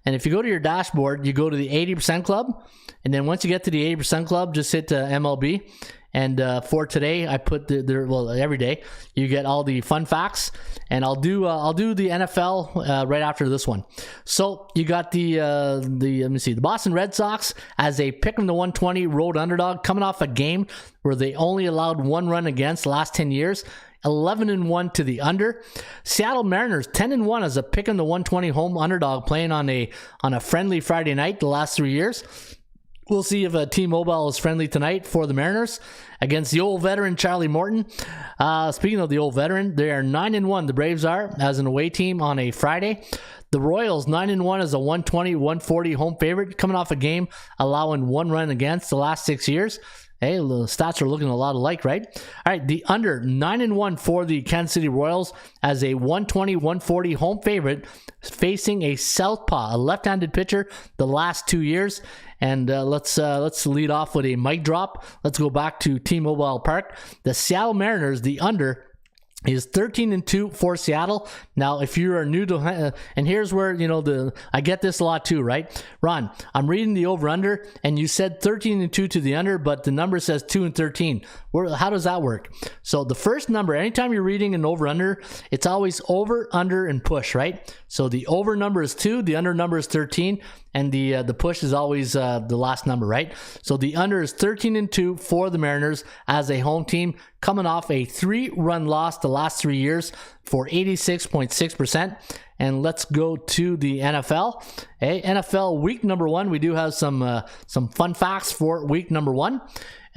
And if you go to your dashboard, you go to the 80% club. And then once you get to the 80% club, just hit MLB. And for today, I put every day you get all the fun facts, and I'll do the NFL right after this one. So you got the Boston Red Sox as a pick 'em to 120 road underdog, coming off a game where they only allowed one run against the last 10 years. 11-1 to the under. Seattle Mariners 10-1 as a pick 'em to 120 home underdog, playing on a friendly Friday night the last 3 years. We'll see if T-Mobile is friendly tonight for the Mariners against the old veteran Charlie Morton. Speaking of the old veteran, they are 9-1. The Braves are as an away team on a Friday. The Royals 9-1 as a 120-140 home favorite, coming off a game allowing one run against the last 6 years. Hey, the stats are looking a lot alike, right? All right, the under 9-1 for the Kansas City Royals as a 120-140 home favorite, facing a southpaw, a left-handed pitcher the last 2 years. And let's lead off with a mic drop. Let's go back to T-Mobile Park. The Seattle Mariners, the under is 13-2 for Seattle. Now, if you are new to, and here's where, I get this a lot too, right? Ron, I'm reading the over-under, and you said 13-2 to the under, but the number says 2-13. How does that work? So the first number, anytime you're reading an over-under, it's always over, under, and push, right? So the over number is 2, the under number is 13, and the push is always the last number, right? So the under is 13-2 for the Mariners as a home team, coming off a 3-run loss the last 3 years for 86.6%. And let's go to the NFL. Hey, NFL week number 1. We do have some fun facts for week number 1.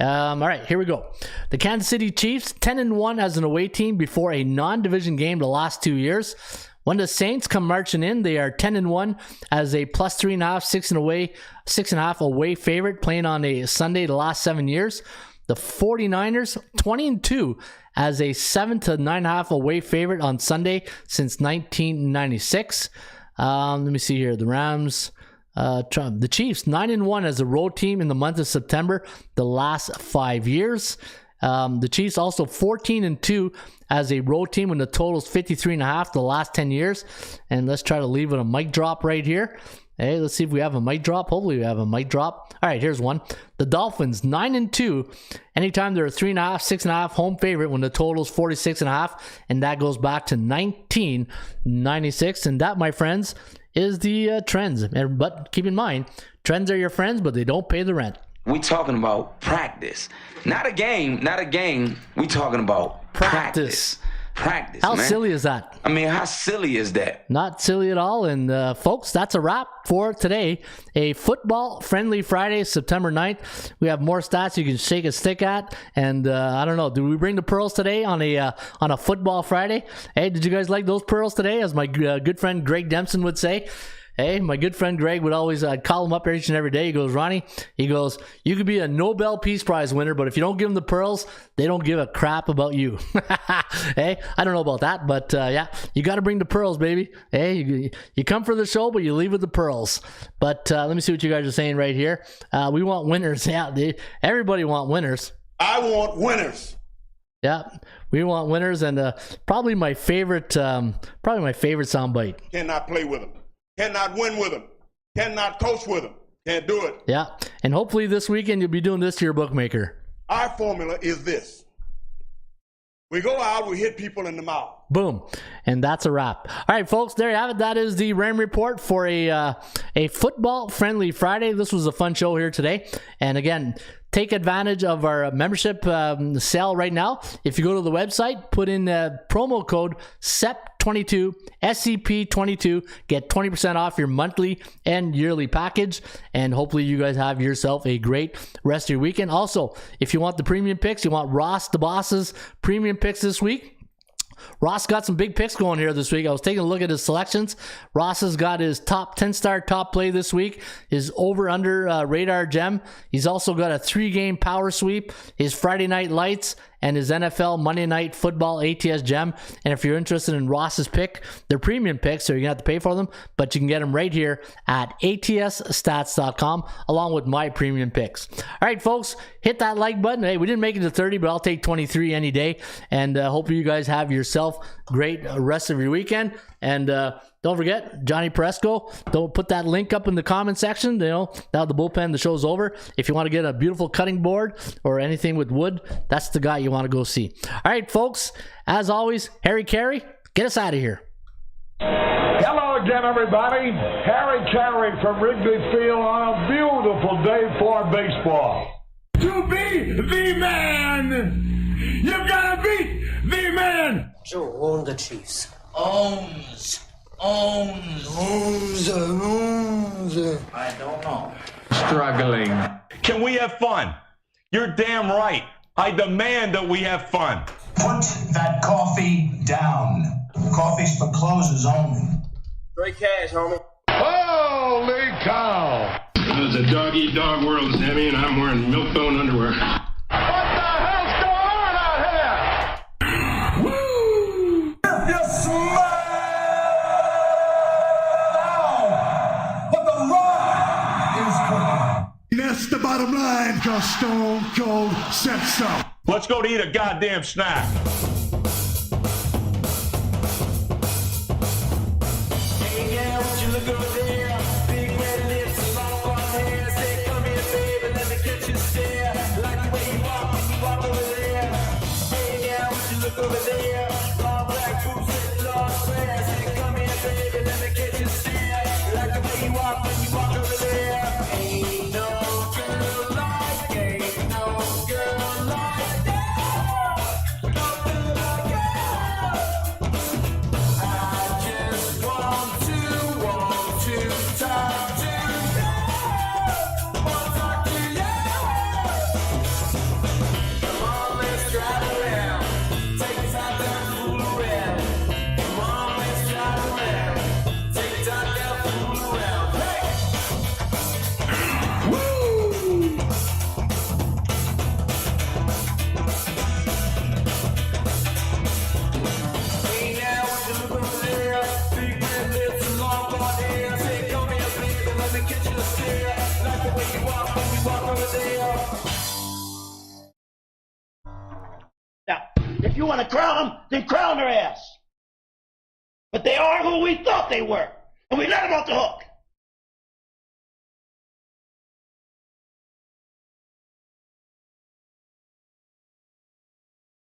All right, here we go. The Kansas City Chiefs, 10-1 as an away team before a non-division game the last 2 years. When the Saints come marching in, they are 10-1 as a plus 3.5, 6.5 away favorite, playing on a Sunday the last 7 years. The 49ers, 20-2 as a 7 to 9.5 away favorite on Sunday since 1996. Let me see here. The Rams, the Chiefs, 9-1 as a road team in the month of September the last 5 years. The Chiefs also 14-2 as a road team when the total is 53.5 the last 10 years. And let's try to leave it a mic drop right here. Hey, let's see if we have a mic drop. Hopefully we have a mic drop. All right, here's one. The Dolphins, 9-2. Anytime they're a 3.5, 6.5 home favorite when the total is 46.5. And that goes back to 1996. And that, my friends, is the trends. But keep in mind, trends are your friends, but they don't pay the rent. We talking about practice. Not a game. We talking about practice. Practice, how man. Silly is that? I mean, how silly is that? Not silly at all. And folks, that's a wrap for today. A football-friendly Friday, September 9th. We have more stats you can shake a stick at. And I don't know, do we bring the pearls today on a football Friday? Hey, did you guys like those pearls today? As my good friend Greg Dempson would say. Hey, my good friend Greg would always call him up each and every day. He goes, Ronnie, he goes, you could be a Nobel Peace Prize winner, but if you don't give them the pearls, they don't give a crap about you. Hey, I don't know about that, but yeah, you got to bring the pearls, baby. Hey, you come for the show, but you leave with the pearls. But let me see what you guys are saying right here. We want winners. Yeah, everybody want winners. I want winners. Yeah, we want winners, and probably my favorite soundbite. Cannot play with them. Cannot win with them. Cannot coach with them. Can't do it. Yeah, and hopefully this weekend you'll be doing this to your bookmaker. Our formula is this. We go out, we hit people in the mouth. Boom. And that's a wrap. All right, folks, there you have it. That is the Ram Report for a football-friendly Friday. This was a fun show here today. And again, take advantage of our membership sale right now. If you go to the website, put in promo code SEP22, SCP22, get 20% off your monthly and yearly package. And hopefully you guys have yourself a great rest of your weekend. Also, if you want the premium picks, you want Ross the Boss's premium picks this week, Ross got some big picks going here this week. I was taking a look at his selections. Ross has got his top 10-star top play this week, his over-under radar gem. He's also got a 3-game power sweep, his Friday night lights, and his NFL Monday Night Football ATS gem. And if you're interested in Ross's pick, they're premium picks, so you're going to have to pay for them, but you can get them right here at atsstats.com along with my premium picks. All right, folks, hit that like button. Hey, we didn't make it to 30, but I'll take 23 any day. And hope you guys have yourself great rest of your weekend. And don't forget, Johnny Presco, don't put that link up in the comment section. You know, now the bullpen, the show's over. If you want to get a beautiful cutting board or anything with wood, that's the guy you want to go see. All right, folks, as always, Harry Carey, get us out of here. Hello again, everybody. Harry Carey from Wrigley Field on a beautiful day for baseball. To be the man, you gotta be the man. Joe owned the Chiefs. Owns. I don't know. Struggling. Can we have fun? You're damn right. I demand that we have fun. Put that coffee down. Coffee's for closers only. Straight cash, homie. Holy cow! It's a dog-eat-dog world, Sammy, and I'm wearing milk-bone underwear. What the hell's going on out here? Woo! If you smile, but the rock is cooking. That's the bottom line, cause Stone Cold said so. Let's go to eat a goddamn snack. Hey, yeah, what you look over there? Big red lips, long blonde hair. Say, come here, baby, let me get you stare. Like the way you walk when you walk over there. Hey, yeah, what you look over there? Long black boots and long hair. Say, come here, baby, let me get you stare. Like the way you walk when you walk over there. Now, if you want to crown them, then crown their ass. But they are who we thought they were, and we let them off the hook.